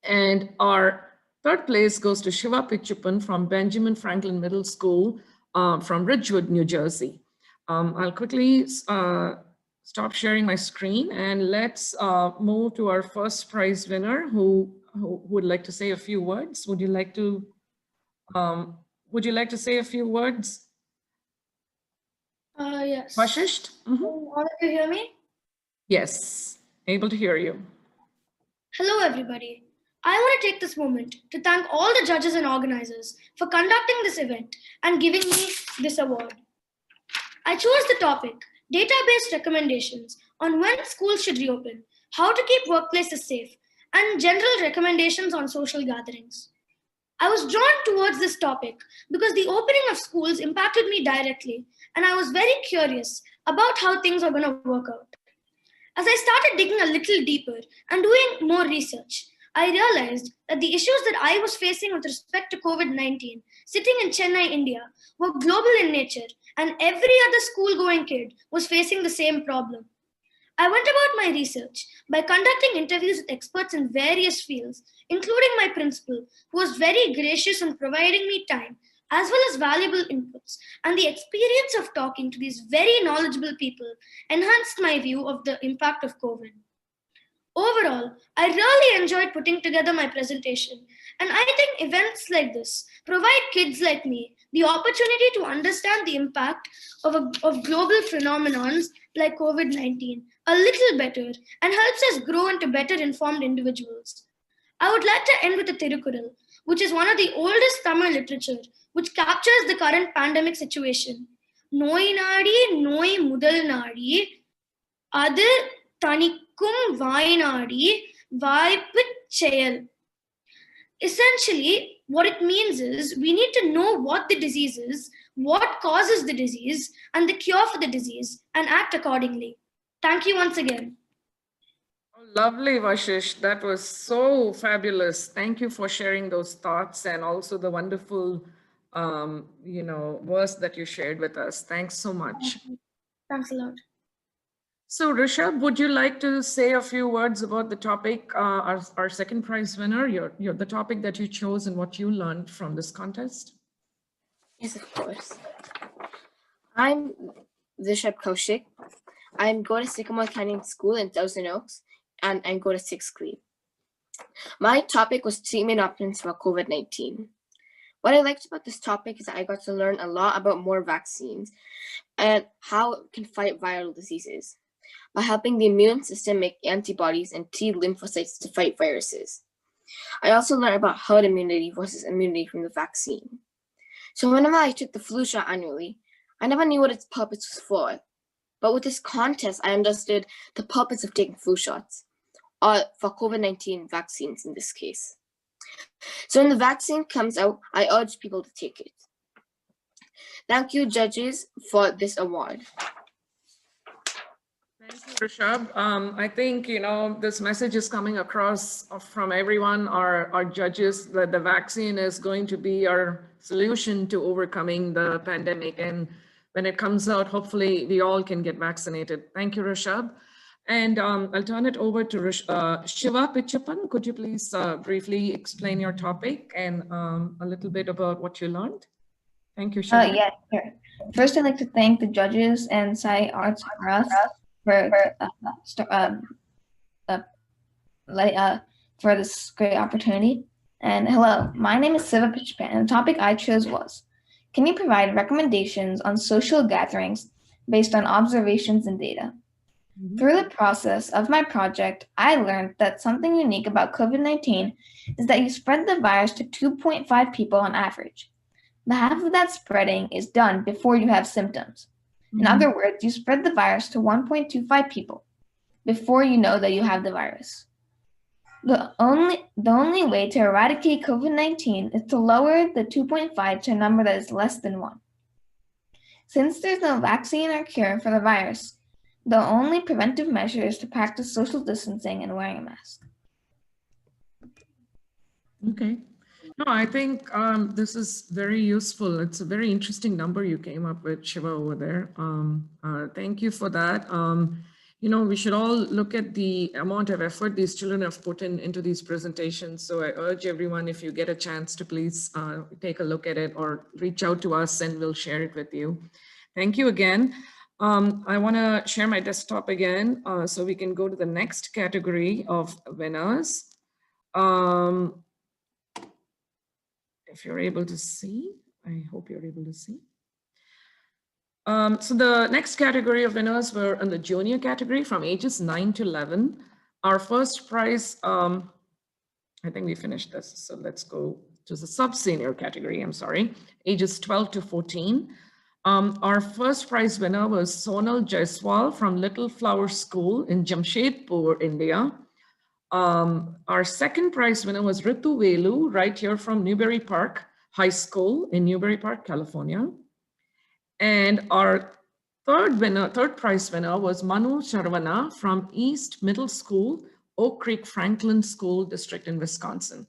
And our third place goes to Shiva Pichupan from Benjamin Franklin Middle School from Ridgewood, New Jersey. I'll quickly stop sharing my screen, and let's move to our first prize winner who would like to say a few words. Would you like to say a few words? Yes. Vashisht? Mm-hmm. All of you hear me? Yes, able to hear you. Hello, everybody. I want to take this moment to thank all the judges and organizers for conducting this event and giving me this award. I chose the topic, database recommendations on when schools should reopen, how to keep workplaces safe, and general recommendations on social gatherings. I was drawn towards this topic because the opening of schools impacted me directly, and I was very curious about how things are going to work out. As I started digging a little deeper and doing more research, I realized that the issues that I was facing with respect to COVID-19 sitting in Chennai, India, were global in nature, and every other school-going kid was facing the same problem. I went about my research by conducting interviews with experts in various fields, including my principal, who was very gracious in providing me time, as well as valuable inputs, and the experience of talking to these very knowledgeable people enhanced my view of the impact of COVID. Overall, I really enjoyed putting together my presentation, and I think events like this provide kids like me the opportunity to understand the impact of global phenomenons like COVID-19 a little better and helps us grow into better informed individuals. I would like to end with a Tirukural, which is one of the oldest Tamil literature, which captures the current pandemic situation. Noi nadi, noi mudal nadi, adu tanikum vai nadi, vaiput cheyal. Essentially, what it means is we need to know what the disease is, what causes the disease, and the cure for the disease, and act accordingly. Thank you once again. Lovely, Vashish. That was so fabulous. Thank you for sharing those thoughts and also the wonderful, verse that you shared with us. Thanks so much. Thanks a lot. So Rishabh, would you like to say a few words about the topic, our second prize winner, the topic that you chose and what you learned from this contest? Yes, of course. I'm Rishabh Kaushik. I'm going to Sycamore Canyon School in Thousand Oaks, and I'm going to 6th grade. My topic was treatment options for COVID-19. What I liked about this topic is that I got to learn a lot about more vaccines and how it can fight viral diseases by helping the immune system make antibodies and T lymphocytes to fight viruses. I also learned about herd immunity versus immunity from the vaccine. So whenever I took the flu shot annually, I never knew what its purpose was for. But with this contest, I understood the purpose of taking flu shots, or for COVID-19 vaccines in this case. So when the vaccine comes out, I urge people to take it. Thank you, judges, for this award. Thank you, Rishabh. I think, this message is coming across from everyone, our judges, that the vaccine is going to be our solution to overcoming the pandemic. And when it comes out, hopefully we all can get vaccinated. Thank you, Rishabh. And I'll turn it over to Shiva Pichappan. Could you please briefly explain your topic and a little bit about what you learned? Thank you, Shiva. Yeah, sure. First, I'd like to thank the judges and SciArtsRUs for this great opportunity. And hello, my name is Shiva Pichappan, and the topic I chose was, can you provide recommendations on social gatherings based on observations and data? Mm-hmm. Through the process of my project, I learned that something unique about COVID-19 is that you spread the virus to 2.5 people on average. The half of that spreading is done before you have symptoms. Mm-hmm. In other words, you spread the virus to 1.25 people before you know that you have the virus. The only way to eradicate COVID-19 is to lower the 2.5 to a number that is less than 1. Since there's no vaccine or cure for the virus, the only preventive measure is to practice social distancing and wearing a mask. Okay. No, I think this is very useful. It's a very interesting number you came up with, Shiva, over there. Thank you for that. We should all look at the amount of effort these children have put into these presentations. So I urge everyone, if you get a chance, to please take a look at it or reach out to us and we'll share it with you. Thank you again. I want to share my desktop again so we can go to the next category of winners. If you're able to see, I hope you're able to see. So the next category of winners were in the junior category from ages 9 to 11. Our first prize, I think we finished this. So let's go to the sub-senior category, I'm sorry, ages 12 to 14. Our first prize winner was Sonal Jaiswal from Little Flower School in Jamshedpur, India. Our second prize winner was Ritu Velu, right here from Newbury Park High School in Newbury Park, California. And our third prize winner was Manu Charvana from East Middle School, Oak Creek Franklin School District in Wisconsin.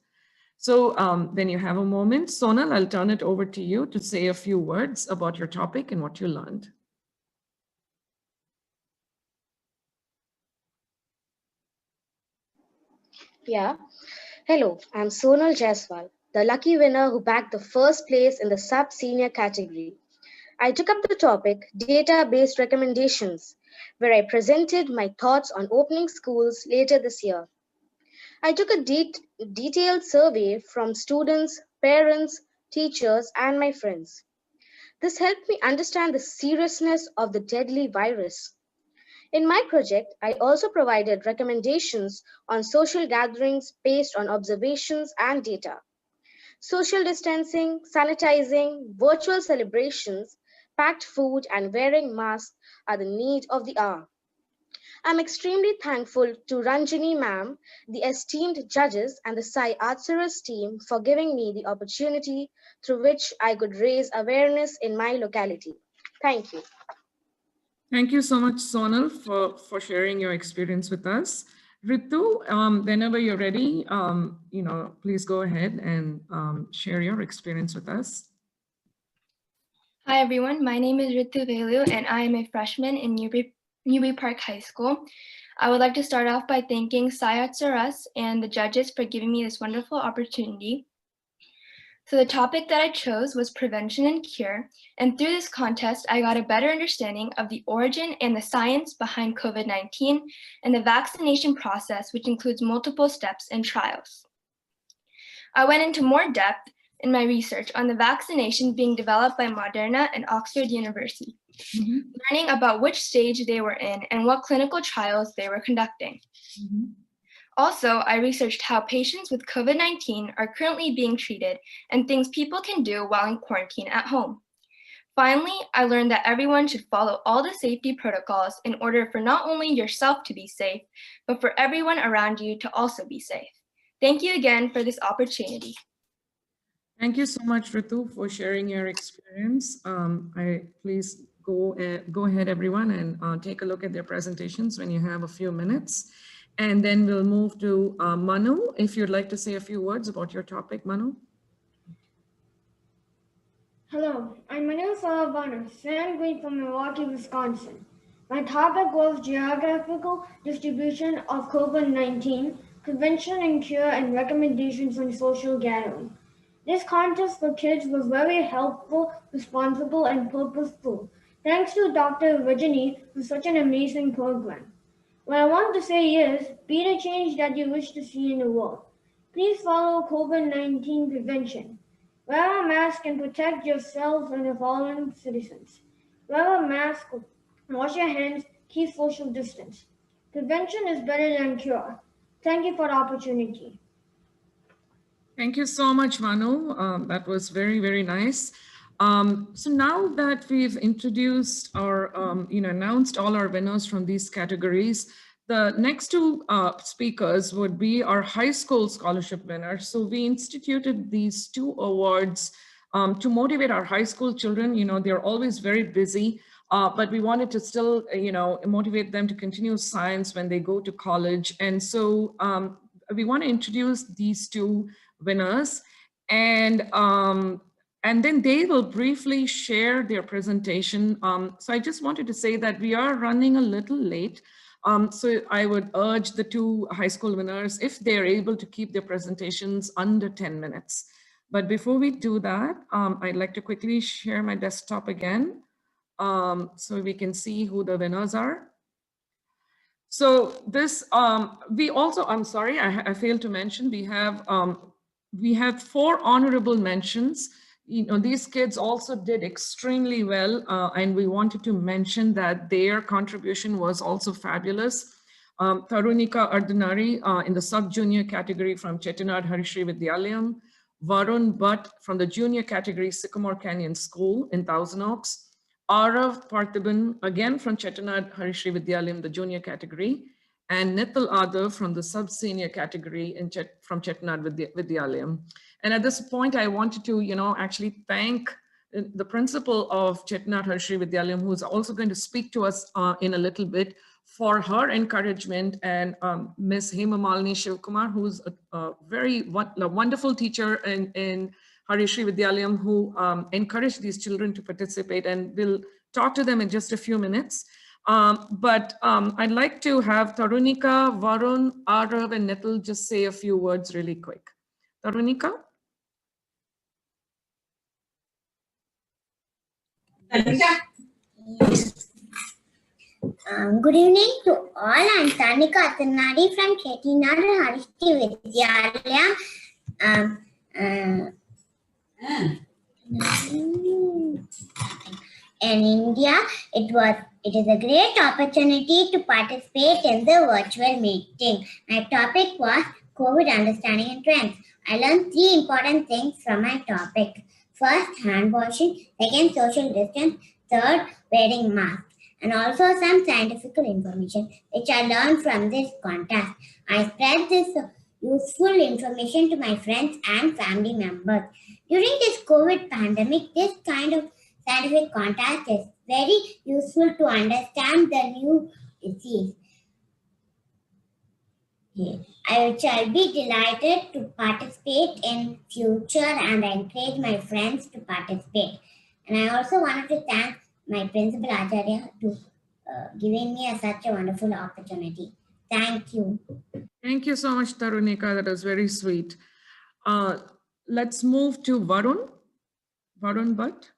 So when you have a moment, Sonal, I'll turn it over to you to say a few words about your topic and what you learned. Yeah. Hello, I'm Sonal Jaiswal, the lucky winner who bagged the first place in the sub-senior category. I took up the topic, data-based recommendations where I presented my thoughts on opening schools later this year. I took a detailed survey from students, parents, teachers, and my friends. This helped me understand the seriousness of the deadly virus. In my project, I also provided recommendations on social gatherings based on observations and data. Social distancing, sanitizing, virtual celebrations, packed food, and wearing masks are the need of the hour. I'm extremely thankful to Ranjini ma'am, the esteemed judges, and the SciArtsRUs team for giving me the opportunity through which I could raise awareness in my locality. Thank you. Thank you so much, Sonal, for sharing your experience with us. Ritu, whenever you're ready, please go ahead and share your experience with us. Hi, everyone. My name is Ritu Velu, and I am a freshman in Newbury Park High School. I would like to start off by thanking SciArtsRUs and the judges for giving me this wonderful opportunity. So the topic that I chose was prevention and cure, and through this contest, I got a better understanding of the origin and the science behind COVID-19 and the vaccination process, which includes multiple steps and trials. I went into more depth in my research on the vaccination being developed by Moderna and Oxford University, learning about which stage they were in and what clinical trials they were conducting. Also, I researched how patients with COVID-19 are currently being treated and things people can do while in quarantine at home. Finally, I learned that everyone should follow all the safety protocols in order for not only yourself to be safe, but for everyone around you to also be safe. Thank you again for this opportunity. Thank you so much, Ritu, for sharing your experience. Please go ahead, everyone, and take a look at their presentations when you have a few minutes. And then we'll move to Manu, if you'd like to say a few words about your topic, Manu. Hello, I'm Manu Salavana, 7th grade from Milwaukee, Wisconsin. My topic was geographical distribution of COVID-19, prevention and cure, and recommendations on social gathering. This contest for kids was very helpful, responsible, and purposeful. Thanks to Dr. Rajani for such an amazing program. What I want to say is, be the change that you wish to see in the world. Please follow COVID-19 prevention. Wear a mask and protect yourself and the following citizens. Wear a mask, wash your hands, keep social distance. Prevention is better than cure. Thank you for the opportunity. Thank you so much, Manu. That was very, very nice. So now that we've introduced or announced all our winners from these categories, the next two speakers would be our high school scholarship winners. So we instituted these two awards to motivate our high school children. They're always very busy, but we wanted to still, motivate them to continue science when they go to college. And so we want to introduce these two winners, and then they will briefly share their presentation. So I just wanted to say that we are running a little late. So I would urge the two high school winners, if they're able to keep their presentations under 10 minutes. But before we do that, I'd like to quickly share my desktop again so we can see who the winners are. So this, we also, I'm sorry, I failed to mention, we have 4 honorable mentions. These kids also did extremely well, and we wanted to mention that their contribution was also fabulous. Tarunika Ardhanari in the sub-junior category from Chettinad Harishri Vidyalayam, Varun Bhatt from the junior category Sycamore Canyon School in Thousand Oaks, Arav Parthiban again from Chettinad Harishri Vidyalayam, the junior category, and Nital Adav from the sub-senior category from Chettinad Vidyalayam. And at this point, I wanted to, actually thank the principal of Chettinad Harishri Vidyalayam, who's also going to speak to us in a little bit, for her encouragement, and Ms. Hema Malini Shivkumar, who's a very wonderful teacher in Harishri Vidyalayam, who encouraged these children to participate, and we'll talk to them in just a few minutes. But I'd like to have Tarunika, Varun, Arav, and Nital just say a few words really quick. Tarunika? Good evening to all. I'm Tanika Atanadi from Chettinad Harishti Vidyalayam. In India, it is a great opportunity to participate in the virtual meeting. My topic was COVID understanding and trends. I learned 3 important things from my topic. First, hand washing. Second, social distance. Third, wearing mask. And also some scientific information which I learned from this contest. I spread this useful information to my friends and family members. During this COVID pandemic, this kind of scientific contest is very useful to understand the new disease. I shall be delighted to participate in future and I encourage my friends to participate. And I also wanted to thank my principal Acharya to giving me such a wonderful opportunity. Thank you. Thank you so much, Tarunika. That was very sweet. Let's move to Varun. Varun Bhatt.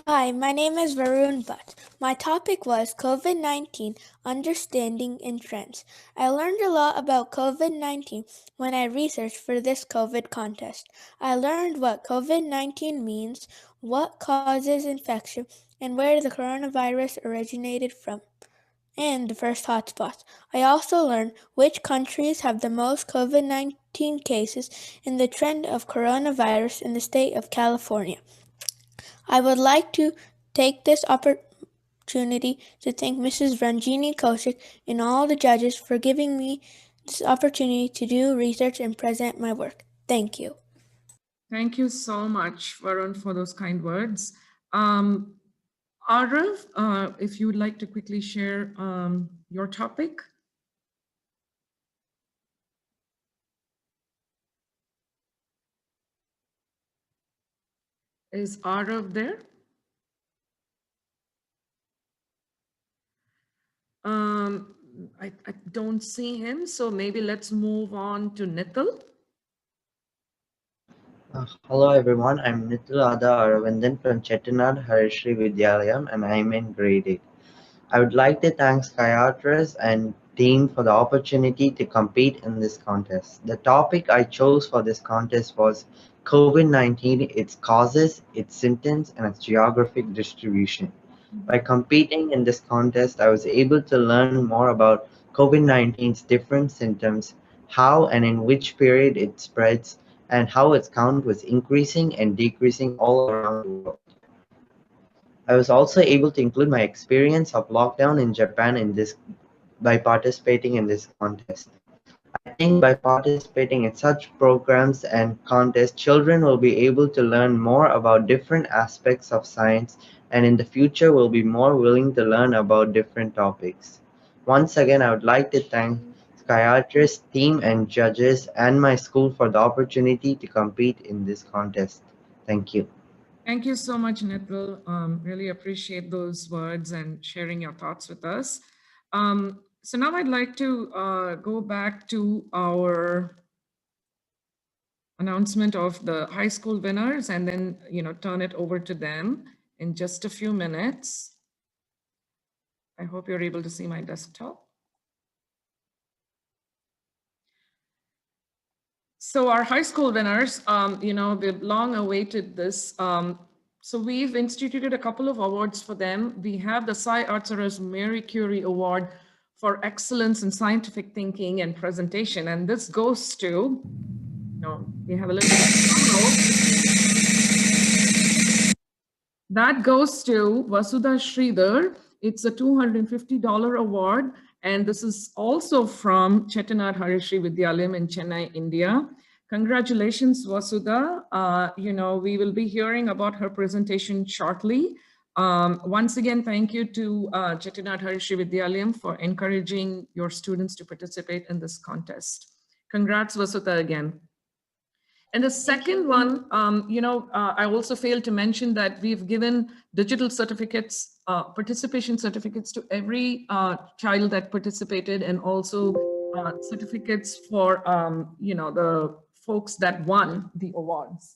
Hi, my name is Varun Bhatt. My topic was COVID-19, Understanding and Trends. I learned a lot about COVID-19 when I researched for this COVID contest. I learned what COVID-19 means, what causes infection, and where the coronavirus originated from, and the first hotspots. I also learned which countries have the most COVID-19 cases and the trend of coronavirus in the state of California. I would like to take this opportunity to thank Mrs. Ranjini Kaushik and all the judges for giving me this opportunity to do research and present my work. Thank you. Thank you so much, Varun, for those kind words. Arav, if you would like to quickly share your topic. Is Arav there? I don't see him, so maybe let's move on to Nitil. Hello everyone, I'm Nitil Aravindan from Chettinad Harishri Vidyalayam and I'm in grade 8. I would like to thank SciArtsRUs and team for the opportunity to compete in this contest. The topic I chose for this contest was COVID-19, its causes, its symptoms, and its geographic distribution. By competing in this contest, I was able to learn more about COVID-19's different symptoms, how and in which period it spreads, and how its count was increasing and decreasing all around the world. I was also able to include my experience of lockdown in Japan by participating in this contest. I think by participating in such programs and contests, children will be able to learn more about different aspects of science and in the future will be more willing to learn about different topics. Once again, I would like to thank SciArtsRUs team and judges and my school for the opportunity to compete in this contest. Thank you. Thank you so much, Nitil. Really appreciate those words and sharing your thoughts with us. So now I'd like to go back to our announcement of the high school winners and then, turn it over to them in just a few minutes. I hope you're able to see my desktop. So our high school winners, we've long awaited this. So we've instituted a couple of awards for them. We have the SciArtsRUs Marie Curie Award for excellence in scientific thinking and presentation. And this goes to, we have a little bit of that goes to Vasudha Sridhar. It's a $250 award. And this is also from Chettinad Harishri Vidyalayam in Chennai, India. Congratulations, Vasudha. We will be hearing about her presentation shortly. Once again, thank you to Chettinad Harishri Vidyalayam for encouraging your students to participate in this contest. Congrats, Vasudha, again. And the second one, I also failed to mention that we've given digital certificates, participation certificates to every child that participated and also certificates for, the folks that won the awards.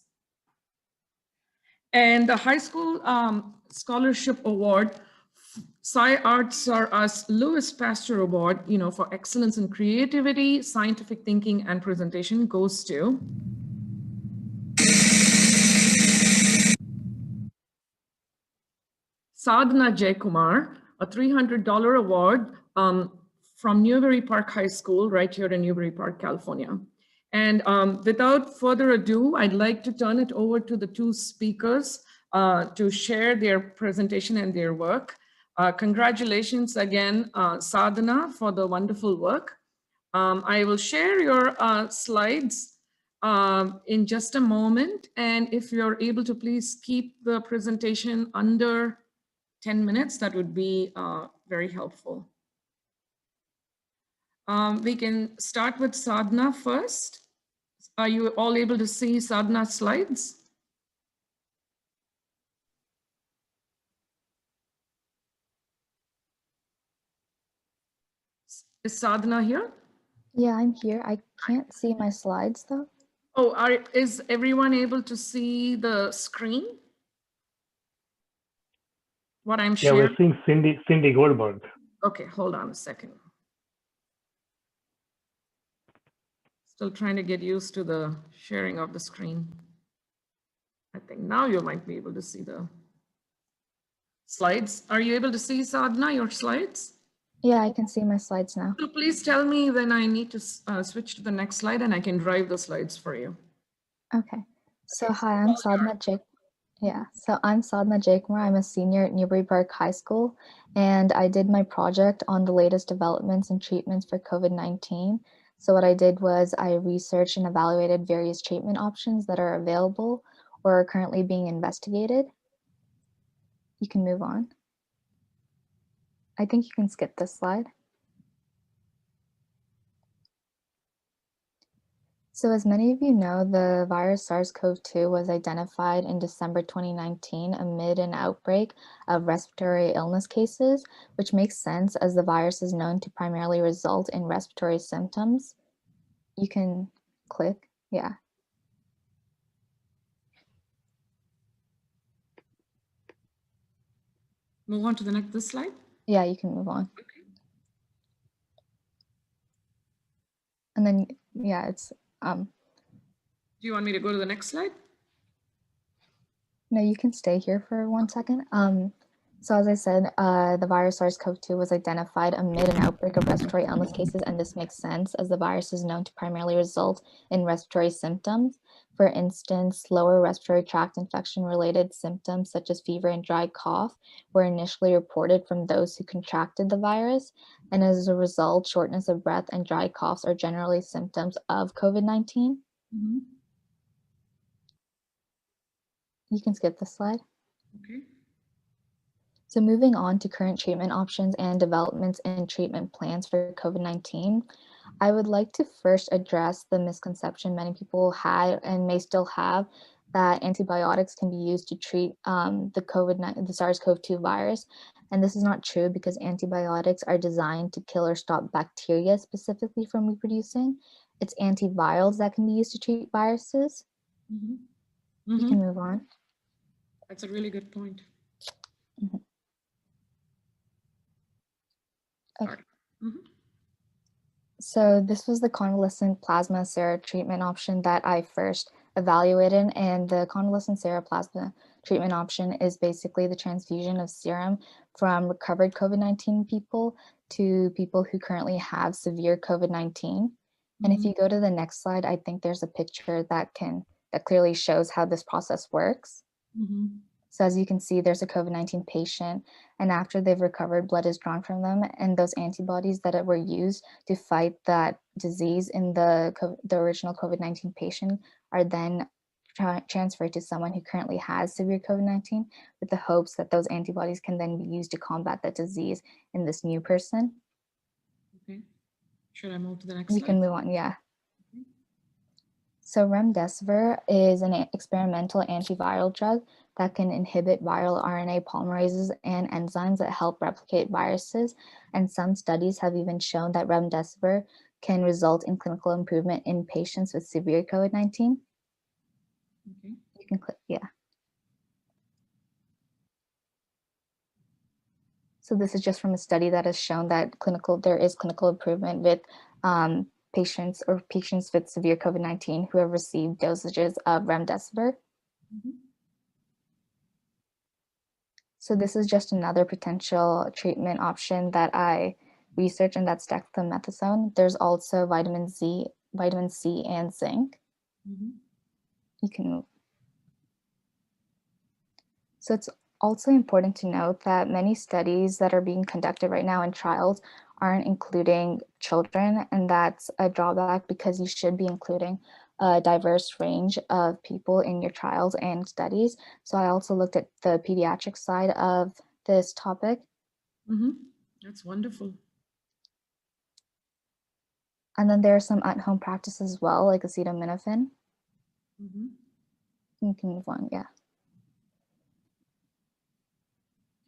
And the high school scholarship award, SciArtsRUs Louis Pasteur Award, for excellence in creativity, scientific thinking, and presentation goes to Sadhana Jaykumar, a $300 award from Newbury Park High School right here in Newbury Park, California. And without further ado, I'd like to turn it over to the two speakers to share their presentation and their work. Congratulations again, Sadhana, for the wonderful work. I will share your slides in just a moment. And if you're able to please keep the presentation under 10 minutes, that would be very helpful. We can start with Sadhana first. Are you all able to see Sadhana's slides? Is Sadhana here? Yeah, I'm here. I can't see my slides though. Oh, is everyone able to see the screen? What I'm sharing? Yeah, we're seeing Cindy Goldberg. Okay, hold on a second. Still trying to get used to the sharing of the screen. I think now you might be able to see the slides. Are you able to see, Sadhana, your slides? Yeah, I can see my slides now. So please tell me when I need to switch to the next slide and I can drive the slides for you. Okay. So hi, I'm Sadhana Jake. Yeah, so I'm Sadhana Jaykumar. I'm a senior at Newbury Park High School, and I did my project on the latest developments and treatments for COVID-19. So what I did was I researched and evaluated various treatment options that are available or are currently being investigated. You can move on. I think you can skip this slide. So as many of you know, the virus SARS-CoV-2 was identified in December 2019 amid an outbreak of respiratory illness cases, which makes sense as the virus is known to primarily result in respiratory symptoms. You can click, yeah. Move on to the next slide. Yeah, you can move on. Okay. And then, yeah, it's, do you want me to go to the next slide? No, you can stay here for 1 second. So as I said, the virus SARS-CoV-2 was identified amid an outbreak of respiratory illness cases, and this makes sense as the virus is known to primarily result in respiratory symptoms. For instance, lower respiratory tract infection-related symptoms such as fever and dry cough were initially reported from those who contracted the virus, and as a result, shortness of breath and dry coughs are generally symptoms of COVID-19. Mm-hmm. You can skip this slide. Okay. So moving on to current treatment options and developments in treatment plans for COVID-19, I would like to first address the misconception many people had and may still have that antibiotics can be used to treat the SARS-CoV-2 virus. And this is not true because antibiotics are designed to kill or stop bacteria specifically from reproducing. It's antivirals that can be used to treat viruses. Mm-hmm. You Mm-hmm. can move on. That's a really good point. Mm-hmm. Okay. Mm-hmm. So this was the convalescent plasma sera treatment option that I first evaluated, and the convalescent sera plasma treatment option is basically the transfusion of serum from recovered COVID-19 people to people who currently have severe COVID-19. Mm-hmm. And if you go to the next slide, I think there's a picture that clearly shows how this process works. Mm-hmm. So as you can see, there's a COVID-19 patient, and after they've recovered, blood is drawn from them, and those antibodies that were used to fight that disease in the original COVID-19 patient are then transferred to someone who currently has severe COVID-19 with the hopes that those antibodies can then be used to combat that disease in this new person. Okay. Should I move to the next slide? You can move on, yeah. Okay. So remdesivir is an experimental antiviral drug that can inhibit viral RNA polymerases and enzymes that help replicate viruses. And some studies have even shown that remdesivir can result in clinical improvement in patients with severe COVID-19. Okay. You can click, yeah. So this is just from a study that has shown that there is clinical improvement with patients with severe COVID-19 who have received dosages of remdesivir. So this is just another potential treatment option that I researched, and that's dexamethasone. There's also vitamin C, and zinc. You can move. So it's also important to note that many studies that are being conducted right now in trials aren't including children, and that's a drawback because you should be including a diverse range of people in your trials and studies. So I also looked at the pediatric side of this topic. That's wonderful. And then there are some at-home practices as well, like acetaminophen. You can move on, yeah.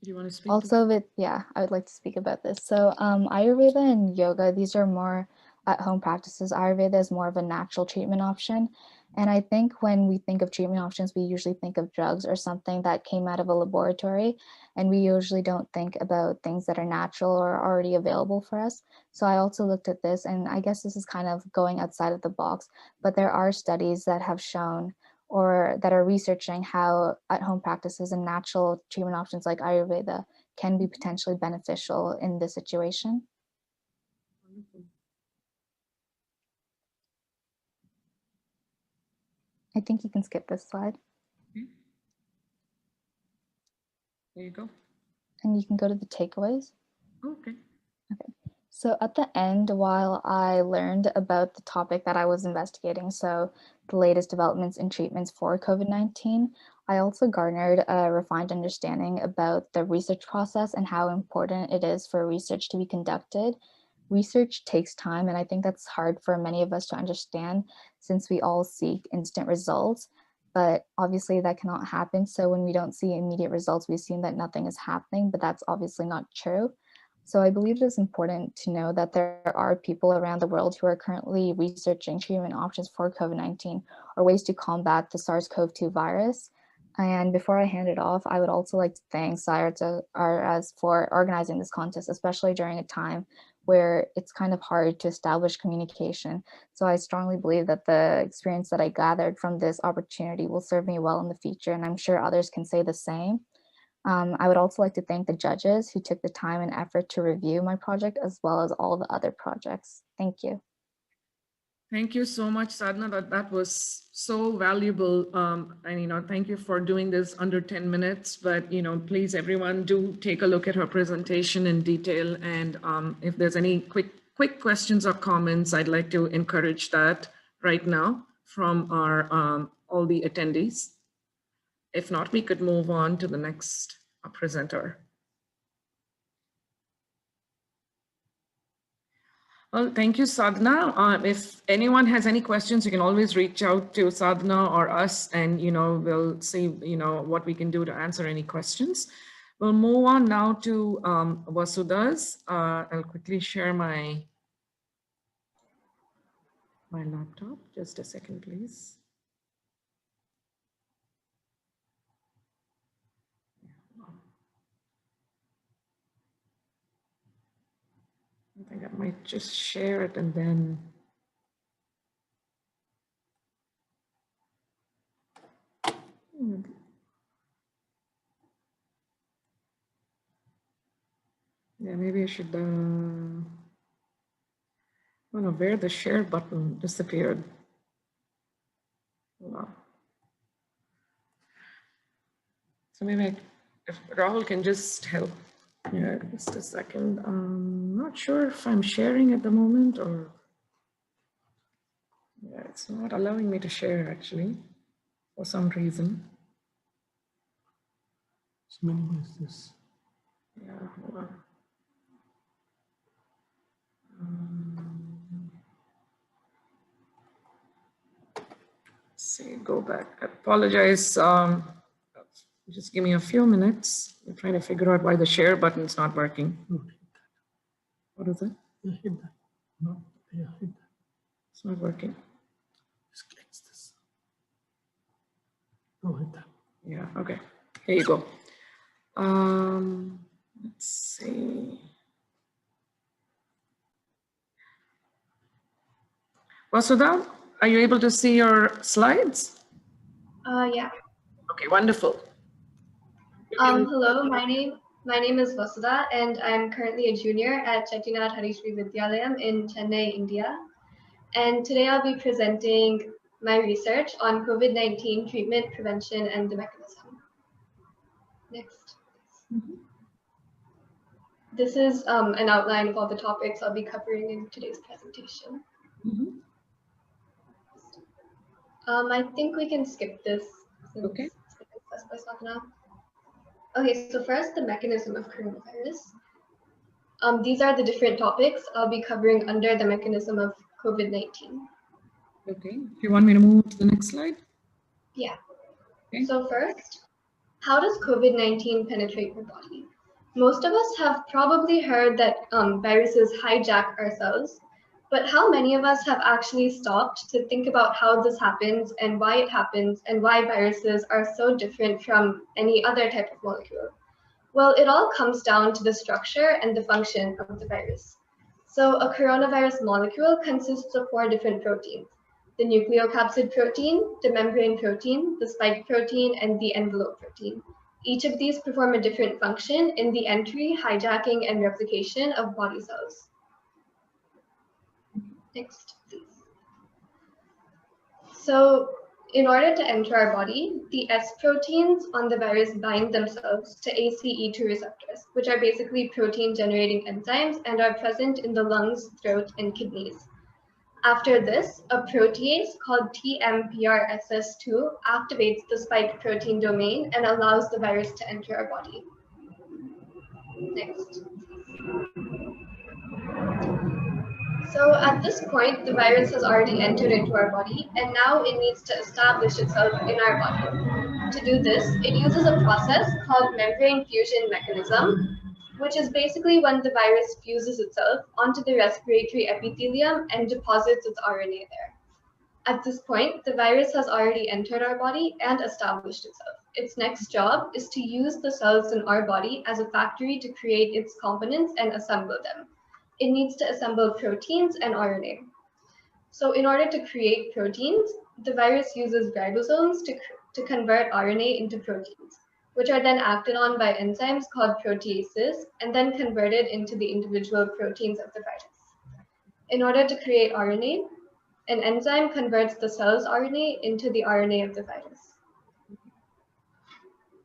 Do you want to speak? Also I would like to speak about this. So Ayurveda and yoga, these are more at-home practices. Ayurveda is more of a natural treatment option. And I think when we think of treatment options, we usually think of drugs or something that came out of a laboratory. And we usually don't think about things that are natural or already available for us. So I also looked at this, and I guess this is kind of going outside of the box, but there are studies that have shown or that are researching how at-home practices and natural treatment options like Ayurveda can be potentially beneficial in this situation. I think you can skip this slide. There you go. And you can go to the takeaways. Okay. Okay. So at the end, while I learned about the topic that I was investigating, so the latest developments in treatments for COVID-19, I also garnered a refined understanding about the research process and how important it is for research to be conducted. Research takes time, and I think that's hard for many of us to understand since we all seek instant results, but obviously that cannot happen. So when we don't see immediate results, we assume that nothing is happening, but that's obviously not true. So I believe it's important to know that there are people around the world who are currently researching treatment options for COVID-19 or ways to combat the SARS-CoV-2 virus. And before I hand it off, I would also like to thank SciArtsRUs for organizing this contest, especially during a time where it's kind of hard to establish communication. So I strongly believe that the experience that I gathered from this opportunity will serve me well in the future, and I'm sure others can say the same. I would also like to thank the judges who took the time and effort to review my project, as well as all the other projects. Thank you. Thank you so much, Sadhna. That was so valuable. And, thank you for doing this under 10 minutes. But, please, everyone, do take a look at her presentation in detail. And if there's any quick questions or comments, I'd like to encourage that right now from our all the attendees. If not, we could move on to the next presenter. Well, thank you, Sadhna. If anyone has any questions, you can always reach out to Sadhna or us, and we'll see what we can do to answer any questions. We'll move on now to Vasudha's. I'll quickly share my laptop. Just a second, please. I think I might just share it and then. Yeah, maybe I should, I don't know where the share button disappeared. Wow. So maybe if Rahul can just help. Yeah, just a second. I'm not sure if I'm sharing at the moment or. Yeah, it's not allowing me to share actually for some reason. So minimize this. Yeah, hold on. Let's see, go back. I apologize. Just give me a few minutes. I'm trying to figure out why the share button is not working. What is it? Yeah, hit that. No, yeah, hit that. It's not working. Just click this. Oh, hit that. Yeah, okay. Here you go. Let's see. Vasudha, are you able to see your slides? Yeah. Okay, wonderful. Hello, my name is Vasudha, and I'm currently a junior at Chettinad Harisri Vidyalayam in Chennai, India. And today I'll be presenting my research on COVID-19 treatment, prevention, and the mechanism. Next. This is an outline of all the topics I'll be covering in today's presentation. I think we can skip this. Okay. Okay, so first, the mechanism of coronavirus. These are the different topics I'll be covering under the mechanism of COVID-19. Okay, if you want me to move to the next slide. Yeah. Okay. So first, how does COVID-19 penetrate the body? Most of us have probably heard that viruses hijack our cells, but how many of us have actually stopped to think about how this happens and why it happens and why viruses are so different from any other type of molecule? Well, it all comes down to the structure and the function of the virus. So a coronavirus molecule consists of 4 different proteins: the nucleocapsid protein, the membrane protein, the spike protein, and the envelope protein. Each of these perform a different function in the entry, hijacking, and replication of body cells. Next, please. So in order to enter our body, the S proteins on the virus bind themselves to ACE2 receptors, which are basically protein-generating enzymes and are present in the lungs, throat, and kidneys. After this, a protease called TMPRSS2 activates the spike protein domain and allows the virus to enter our body. Next. So at this point, the virus has already entered into our body, and now it needs to establish itself in our body. To do this, it uses a process called membrane fusion mechanism, which is basically when the virus fuses itself onto the respiratory epithelium and deposits its RNA there. At this point, the virus has already entered our body and established itself. Its next job is to use the cells in our body as a factory to create its components and assemble them. It needs to assemble proteins and RNA. So in order to create proteins, the virus uses ribosomes to convert RNA into proteins, which are then acted on by enzymes called proteases and then converted into the individual proteins of the virus. In order to create RNA, an enzyme converts the cell's RNA into the RNA of the virus.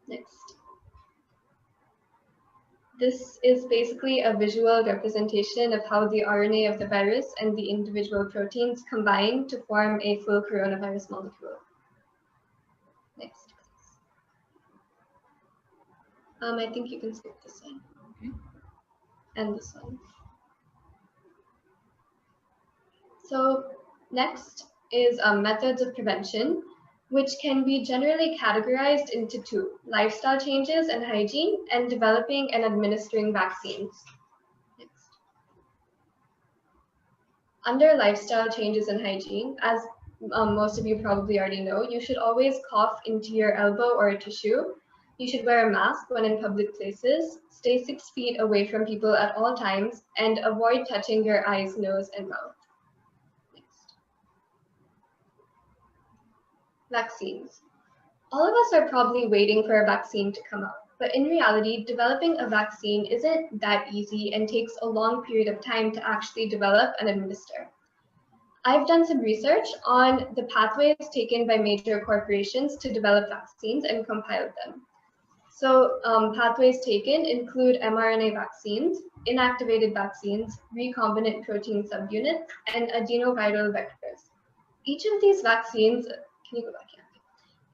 Next. This is basically a visual representation of how the RNA of the virus and the individual proteins combine to form a full coronavirus molecule. Next, please. I think you can skip this one. Okay. And this one. So next is methods of prevention, which can be generally categorized into 2: lifestyle changes and hygiene, and developing and administering vaccines. Next. Under lifestyle changes and hygiene, as most of you probably already know, you should always cough into your elbow or a tissue. You should wear a mask when in public places, stay 6 feet away from people at all times, and avoid touching your eyes, nose, and mouth. Vaccines. All of us are probably waiting for a vaccine to come out, but in reality, developing a vaccine isn't that easy and takes a long period of time to actually develop and administer. I've done some research on the pathways taken by major corporations to develop vaccines and compiled them. So pathways taken include mRNA vaccines, inactivated vaccines, recombinant protein subunits, and adenoviral vectors. Each of these vaccines, can you go back here?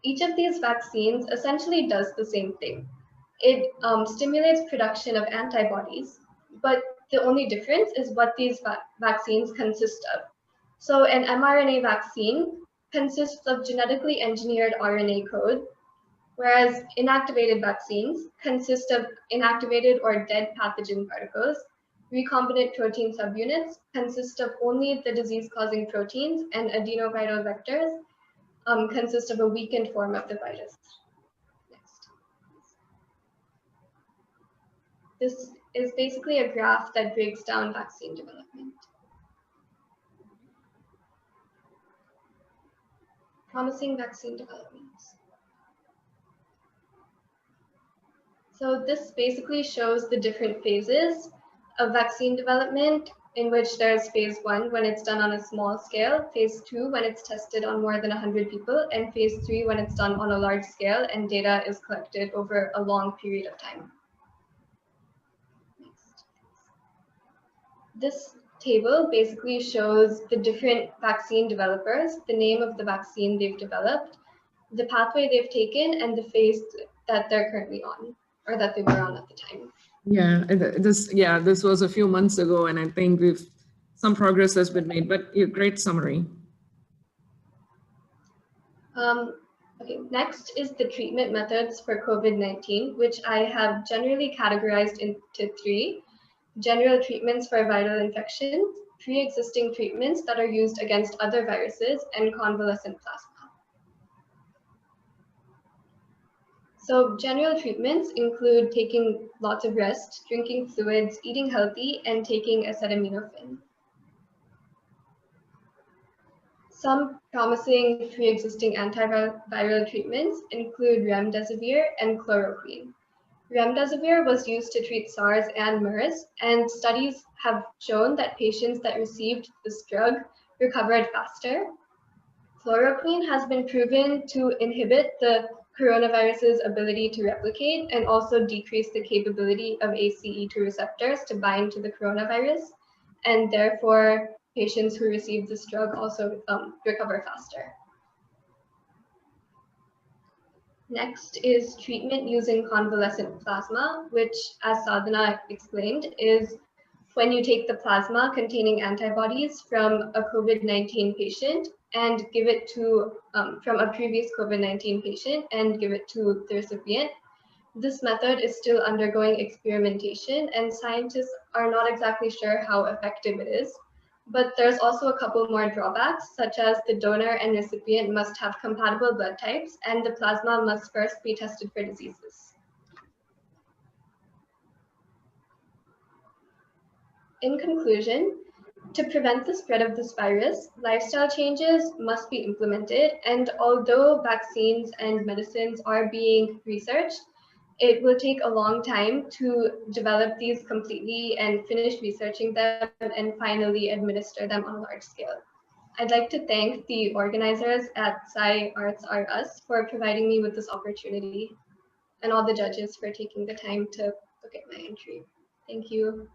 Each of these vaccines essentially does the same thing. It stimulates production of antibodies, but the only difference is what these vaccines consist of. So an mRNA vaccine consists of genetically engineered RNA code, whereas inactivated vaccines consist of inactivated or dead pathogen particles. Recombinant protein subunits consist of only the disease-causing proteins, and adenoviral vectors consist of a weakened form of the virus. Next. This is basically a graph that breaks down vaccine development. Promising vaccine developments. So this basically shows the different phases of vaccine development, in which there's phase 1 when it's done on a small scale, phase 2 when it's tested on more than 100 people, and phase 3 when it's done on a large scale and data is collected over a long period of time. Next. This table basically shows the different vaccine developers, the name of the vaccine they've developed, the pathway they've taken, and the phase that they're currently on, or that they were on at the time. Yeah, this was a few months ago, and I think some progress has been made, but great summary. Okay, next is the treatment methods for COVID-19, which I have generally categorized into 3. General treatments for viral infections, pre-existing treatments that are used against other viruses, and convalescent plasma. So general treatments include taking lots of rest, drinking fluids, eating healthy, and taking acetaminophen. Some promising pre-existing antiviral treatments include remdesivir and chloroquine. Remdesivir was used to treat SARS and MERS, and studies have shown that patients that received this drug recovered faster. Chloroquine has been proven to inhibit the coronavirus's ability to replicate and also decrease the capability of ACE2 receptors to bind to the coronavirus, and therefore patients who receive this drug also recover faster. Next is treatment using convalescent plasma, which, as Sadhana explained, is when you take the plasma containing antibodies from a COVID-19 patient and give it to, from a previous COVID-19 patient and give it to the recipient. This method is still undergoing experimentation, and scientists are not exactly sure how effective it is. But there's also a couple more drawbacks, such as the donor and recipient must have compatible blood types, and the plasma must first be tested for diseases. In conclusion, to prevent the spread of this virus, lifestyle changes must be implemented, and although vaccines and medicines are being researched, it will take a long time to develop these completely and finish researching them and finally administer them on a large scale. I'd like to thank the organizers at SciArtsRUs for providing me with this opportunity, and all the judges for taking the time to look at my entry. Thank you.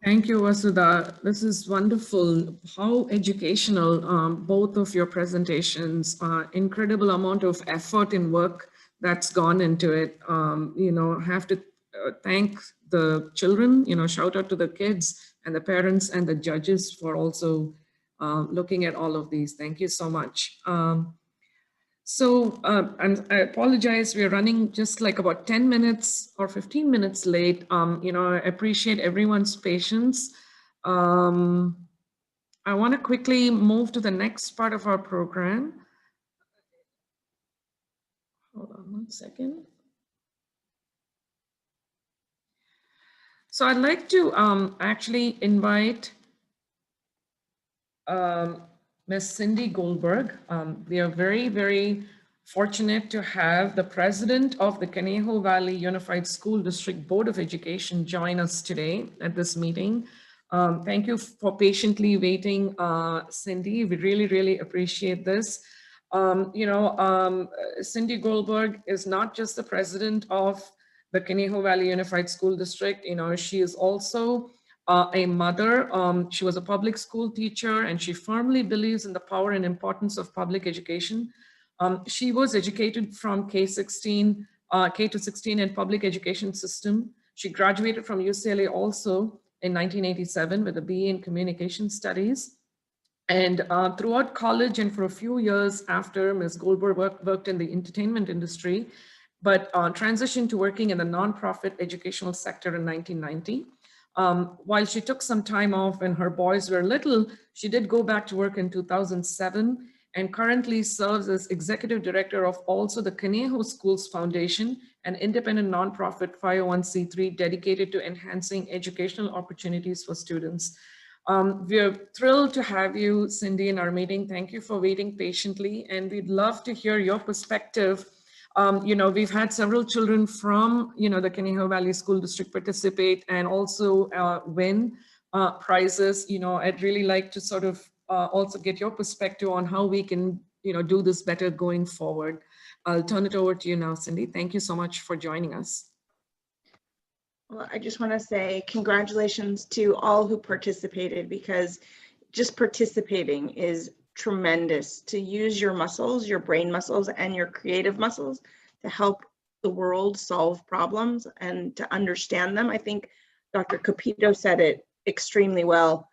Thank you, Vasudha. This is wonderful. How educational, both of your presentations, incredible amount of effort and work that's gone into it. Have to thank the children, shout out to the kids and the parents and the judges for also looking at all of these. Thank you so much. I apologize, we're running just like about 10 minutes or 15 minutes late. I appreciate everyone's patience. I want to quickly move to the next part of our program. Hold on one second. So I'd like to actually invite Ms. Cindy Goldberg. We are very, very fortunate to have the president of the Conejo Valley Unified School District Board of Education join us today at this meeting. Thank you for patiently waiting, Cindy. We really, really appreciate this. Cindy Goldberg is not just the president of the Conejo Valley Unified School District. She is also a mother. She was a public school teacher, and she firmly believes in the power and importance of public education. She was educated from K to 16 in public education system. She graduated from UCLA also in 1987 with a BA in communication studies. And throughout college and for a few years after, Ms. Goldberg worked in the entertainment industry, but transitioned to working in the nonprofit educational sector in 1990. While she took some time off when her boys were little, she did go back to work in 2007 and currently serves as executive director of also the Conejo Schools Foundation, an independent nonprofit 501c3 dedicated to enhancing educational opportunities for students. We're thrilled to have you, Cindy, in our meeting. Thank you for waiting patiently, and we'd love to hear your perspective. We've had several children from, the Conejo Valley School District participate and also win prizes. I'd really like to sort of also get your perspective on how we can, do this better going forward. I'll turn it over to you now, Cindy. Thank you so much for joining us. Well, I just want to say congratulations to all who participated, because just participating is tremendous. To use your muscles, your brain muscles and your creative muscles to help the world solve problems and to understand them. I think Dr. Kopito said it extremely well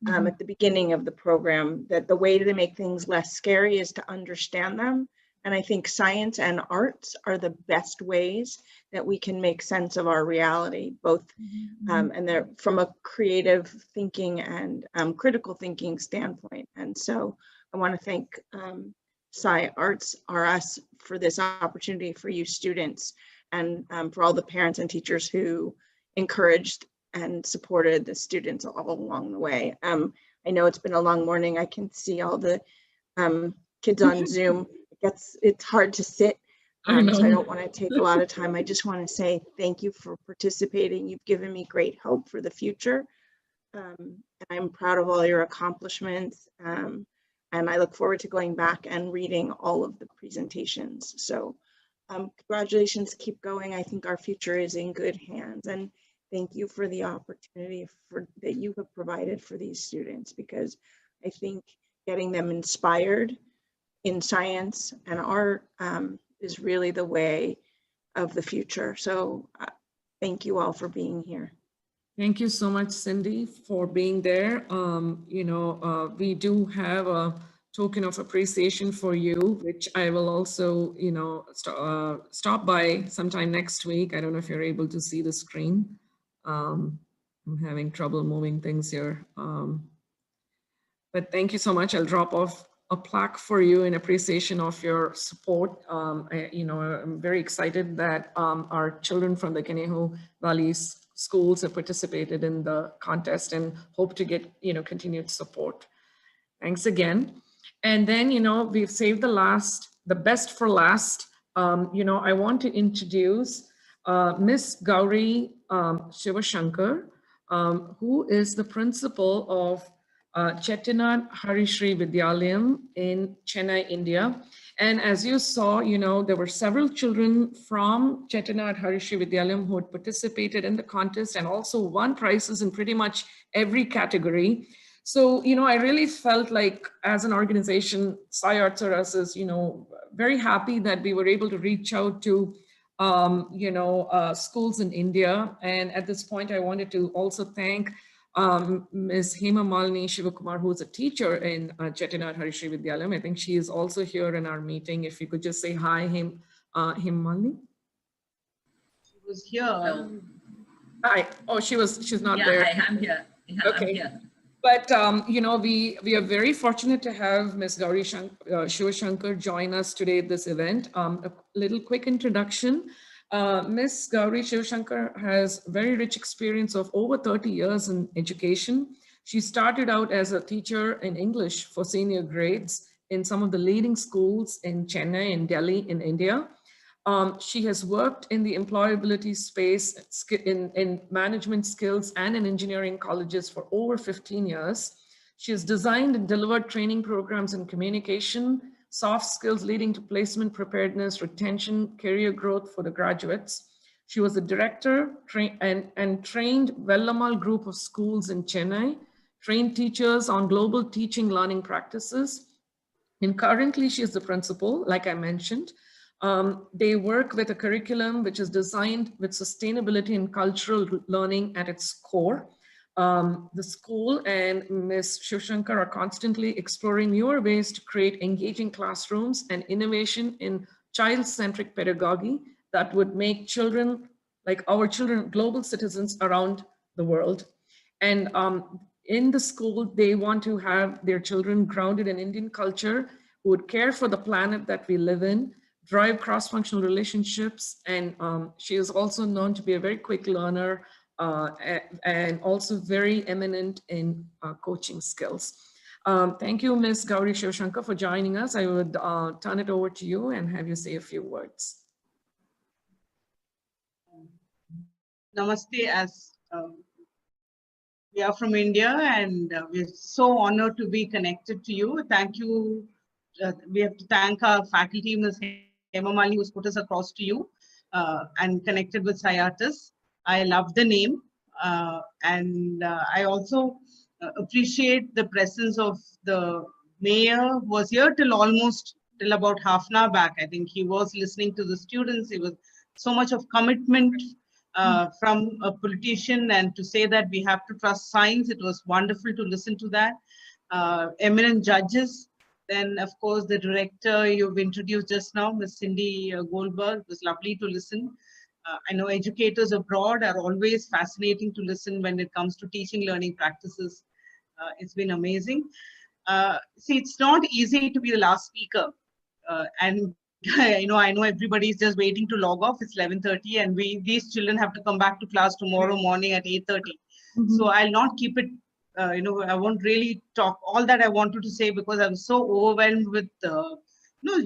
at the beginning of the program, that the way to make things less scary is to understand them. And I think science and arts are the best ways that we can make sense of our reality, both and they're from a creative thinking and critical thinking standpoint. And so I want to thank SciArtsRUs for this opportunity for you students, and for all the parents and teachers who encouraged and supported the students all along the way. I know it's been a long morning. I can see all the kids on Zoom. It's hard to sit, so I don't want to take a lot of time. I just want to say thank you for participating. You've given me great hope for the future. And I'm proud of all your accomplishments. And I look forward to going back and reading all of the presentations. So congratulations, keep going. I think our future is in good hands. And thank you for the opportunity that you have provided for these students, because I think getting them inspired in science and art is really the way of the future. So thank you all for being here. Thank you so much, Cindy, for being there. We do have a token of appreciation for you, which I will also, stop by sometime next week. I don't know if you're able to see the screen. I'm having trouble moving things here. But thank you so much. I'll drop off a plaque for you in appreciation of your support. I'm very excited that our children from the Conejo Valley schools have participated in the contest and hope to get, continued support. Thanks again. And then, we've saved the best for last. I want to introduce Miss Gauri Shivashankar, who is the principal of Chettinad Harishri Vidyalayam in Chennai, India. And as you saw, there were several children from Chettinad Harishri Vidyalayam who had participated in the contest and also won prizes in pretty much every category. So, I really felt like as an organization, SciArtsRUs is, very happy that we were able to reach out to, schools in India. And at this point, I wanted to also thank Ms. Hema Malini Shivakumar, who is a teacher in Chettinad Harishri Vidyalayam. I think she is also here in our meeting. If you could just say hi, Hema Malini. She was here. Hi. Oh, she's not there. Yeah, I'm here. Yeah, okay. I'm here. But, we are very fortunate to have Ms. Gauri Shivashankar join us today at this event. A little quick introduction. Ms. Gauri Shivashankar has very rich experience of over 30 years in education. She started out as a teacher in English for senior grades in some of the leading schools in Chennai and Delhi in India. She has worked in the employability space in management skills and in engineering colleges for over 15 years. She has designed and delivered training programs in communication, soft skills leading to placement preparedness, retention, career growth for the graduates. She was the director and trained Vellamal group of schools in Chennai, trained teachers on global teaching learning practices. And currently she is the principal, like I mentioned. They work with a curriculum which is designed with sustainability and cultural learning at its core. The school and Ms. Shivashankar are constantly exploring newer ways to create engaging classrooms and innovation in child-centric pedagogy that would make children, like our children, global citizens around the world. And in the school, they want to have their children grounded in Indian culture, who would care for the planet that we live in, drive cross-functional relationships, and she is also known to be a very quick learner and also very eminent in coaching skills. Thank you, Ms. Gauri Shivashankar, for joining us. I would turn it over to you and have you say a few words. Namaste, as we are from India, and we're so honored to be connected to you. Thank you. We have to thank our faculty, Ms. Hema Malini, who's put us across to you and connected with SciArtsRUs. I love the name, and I also appreciate the presence of the mayor, who was here till about half an hour back. I think he was listening to the students. It was so much of commitment from a politician, and to say that we have to trust science. It was wonderful to listen to that. Eminent judges. Then, of course, the director you've introduced just now, Ms. Cindy Goldberg. It was lovely to listen. I know educators abroad are always fascinating to listen when it comes to teaching learning practices. It's been amazing. See, it's not easy to be the last speaker. And I know everybody's just waiting to log off. It's 11:30 and these children have to come back to class tomorrow morning at 8:30. So I'll not keep it, I won't really talk all that I wanted to say, because I'm so overwhelmed with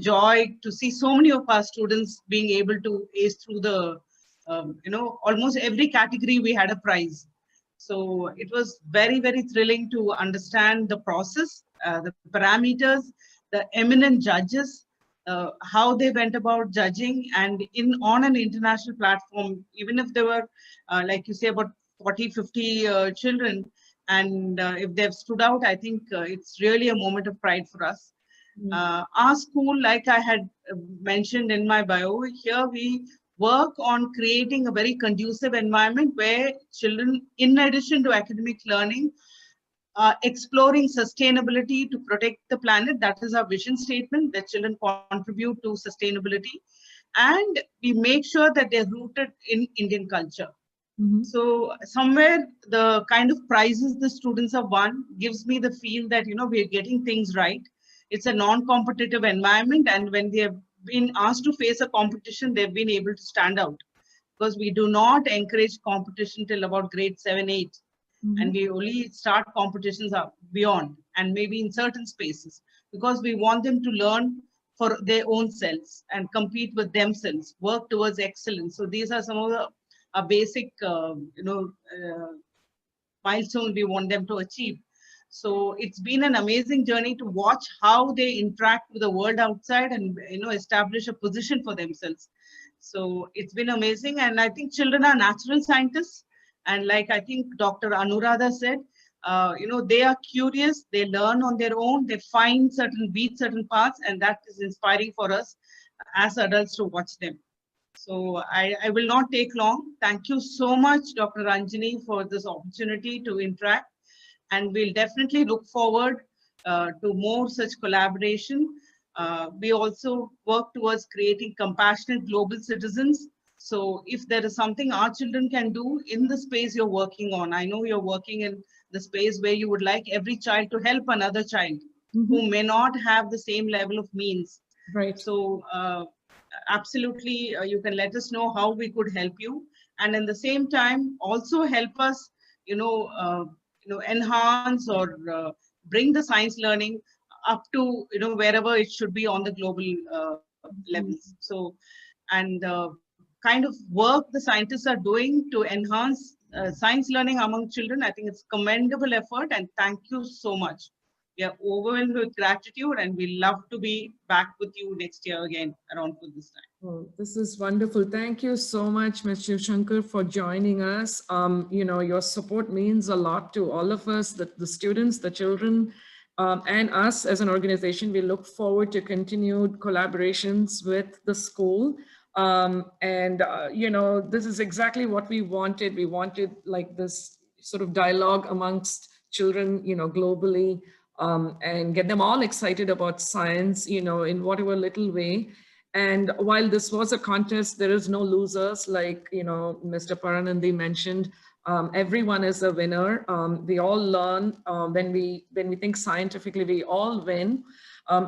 joy to see so many of our students being able to ace through the, almost every category we had a prize. So it was very, very thrilling to understand the process, the parameters, the eminent judges, how they went about judging, and on an international platform, even if there were, like you say, about 40, 50 children, and if they've stood out, I think it's really a moment of pride for us. Our school, like I had mentioned in my bio, here we work on creating a very conducive environment where children, in addition to academic learning, are exploring sustainability to protect the planet. That is our vision statement, that children contribute to sustainability. And we make sure that they're rooted in Indian culture. So somewhere the kind of prizes the students have won gives me the feel that, we're getting things right. It's a non-competitive environment, and when they have been asked to face a competition, they've been able to stand out, because we do not encourage competition till about grade 7, 8. And we only start competitions up beyond, and maybe in certain spaces, because we want them to learn for their own selves and compete with themselves, work towards excellence. So these are some of the basic, milestones we want them to achieve. So it's been an amazing journey to watch how they interact with the world outside and, establish a position for themselves. So it's been amazing. And I think children are natural scientists. And like I think Dr. Anuradha said, they are curious, they learn on their own, they beat certain paths, and that is inspiring for us as adults to watch them. So I will not take long. Thank you so much, Dr. Ranjini, for this opportunity to interact. And we'll definitely look forward to more such collaboration. We also work towards creating compassionate global citizens. So if there is something our children can do in the space you're working on, I know you're working in the space where you would like every child to help another child who may not have the same level of means. Right. So absolutely, you can let us know how we could help you. And in the same time, also help us, enhance or bring the science learning up to, wherever it should be on the global levels. So, and kind of work the scientists are doing to enhance science learning among children, I think it's commendable effort, and thank you so much. We are overwhelmed with gratitude, and we love to be back with you next year again around for this time. Oh, this is wonderful. Thank you so much, Ms. Shivashankar, for joining us. Your support means a lot to all of us, the students, the children, and us as an organization. We look forward to continued collaborations with the school. This is exactly what we wanted. We wanted like this sort of dialogue amongst children, globally, and get them all excited about science, in whatever little way. And while this was a contest, there is no losers, like, Mr. Paranandi mentioned. Everyone is a winner. We all learn when we think scientifically, we all win.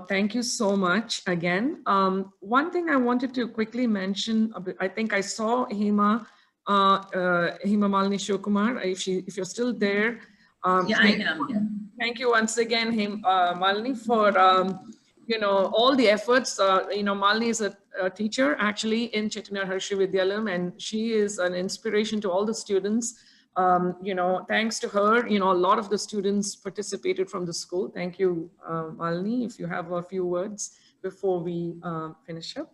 Thank you so much again. One thing I wanted to quickly mention, I think I saw Hema Malini Shokumar, if you're still there. Yeah, I am. Yeah. Thank you once again, Malini, for all the efforts. Malini is a teacher actually in Chettinad Harshi Vidyalayam, and she is an inspiration to all the students. Thanks to her, a lot of the students participated from the school. Thank you, Malini, if you have a few words before we finish up.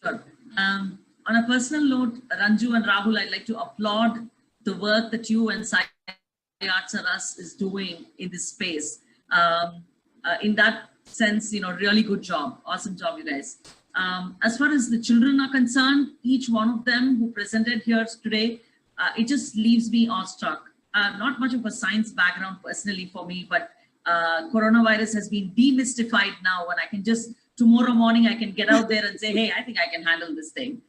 Sure. On a personal note, Ranju and Rahul, I'd like to applaud the work that you and SciArtsRUs is doing in this space. In that sense, really good job. Awesome job, you guys. As far as the children are concerned, each one of them who presented here today, it just leaves me awestruck. Not much of a science background personally for me, but coronavirus has been demystified now, and I can just, tomorrow morning, I can get out there and say, hey, I think I can handle this thing.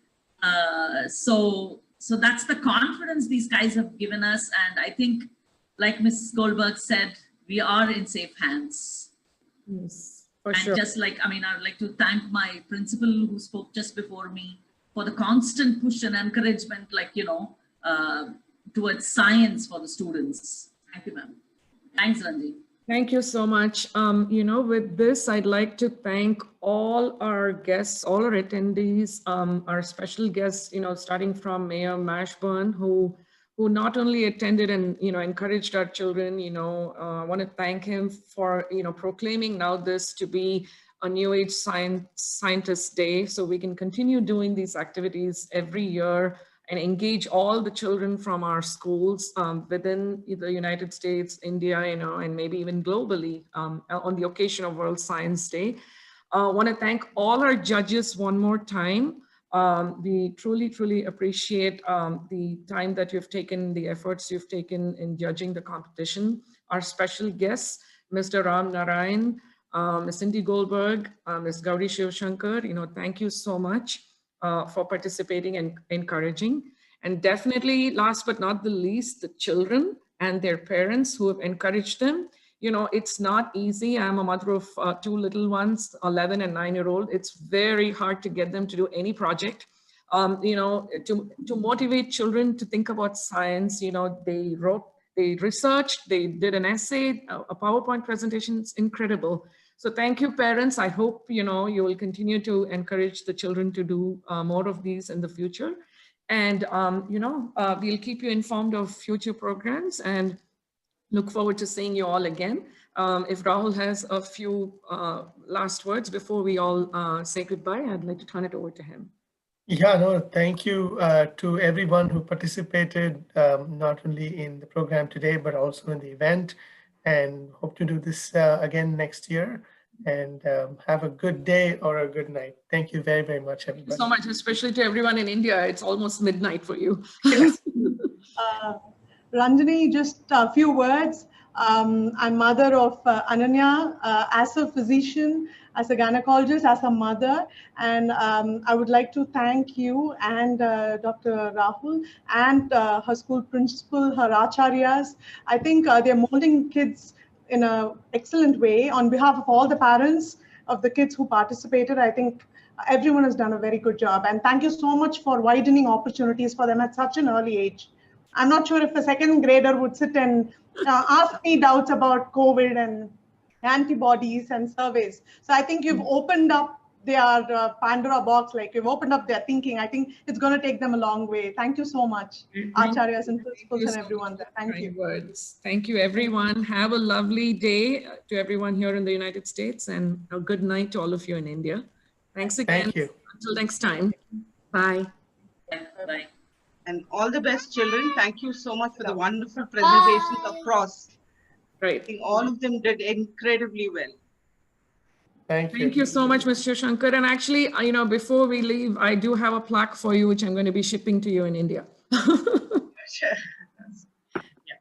So that's the confidence these guys have given us. And I think, like Mrs. Goldberg said, we are in safe hands. Yes, and sure. Just like, I would like to thank my principal who spoke just before me for the constant push and encouragement, towards science for the students. Thank you, ma'am. Thanks, Ranjit. Thank you so much. With this, I'd like to thank all our guests, all our attendees, our special guests, starting from Mayor Mashburn, who not only attended and, encouraged our children, I want to thank him for, proclaiming now this to be a New Age Scientist Day, so we can continue doing these activities every year and engage all the children from our schools within the United States, India, and maybe even globally on the occasion of World Science Day. I want to thank all our judges one more time. We truly, truly appreciate the time that you've taken, the efforts you've taken in judging the competition. Our special guests, Mr. Ram Narayan, Ms. Cindy Goldberg, Ms. Gauri Shivashankar, thank you so much for participating and encouraging. And definitely, last but not the least, the children and their parents who have encouraged them. It's not easy. I'm a mother of two little ones, 11 and 9-year-old. It's very hard to get them to do any project. To motivate children to think about science, they wrote, they researched, they did an essay, a PowerPoint presentation. It's incredible. So thank you, parents. I hope, you will continue to encourage the children to do more of these in the future. And, we'll keep you informed of future programs and look forward to seeing you all again. If Rahul has a few last words before we all say goodbye, I'd like to turn it over to him. Yeah, no, thank you to everyone who participated, not only in the program today, but also in the event, and hope to do this again next year. And have a good day or a good night. Thank you very, very much, everybody. Thank you so much, especially to everyone in India. It's almost midnight for you. Ranjani, just a few words. I'm mother of Ananya, as a physician, as a gynecologist, as a mother. And I would like to thank you and Dr. Rahul and her school principal, her acharyas. I think they're molding kids in an excellent way. On behalf of all the parents of the kids who participated, I think everyone has done a very good job. And thank you so much for widening opportunities for them at such an early age. I'm not sure if a second grader would sit and ask me doubts about COVID and antibodies and surveys. So I think you've opened up their Pandora box, like you've opened up their thinking. I think it's going to take them a long way. Thank you so much, acharyas and principals and everyone there. Thank you. Words. Thank you, everyone. Have a lovely day to everyone here in the United States, and a good night to all of you in India. Thanks again. Thank you. Until next time. Bye. Bye. And all the best, children. Thank you so much for the wonderful presentations across. Right. I think all of them did incredibly well. Thank you so much, Mr. Shankar. And actually, before we leave, I do have a plaque for you, which I'm going to be shipping to you in India.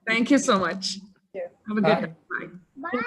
Thank you so much. Yeah. Have a good day. Bye. Bye.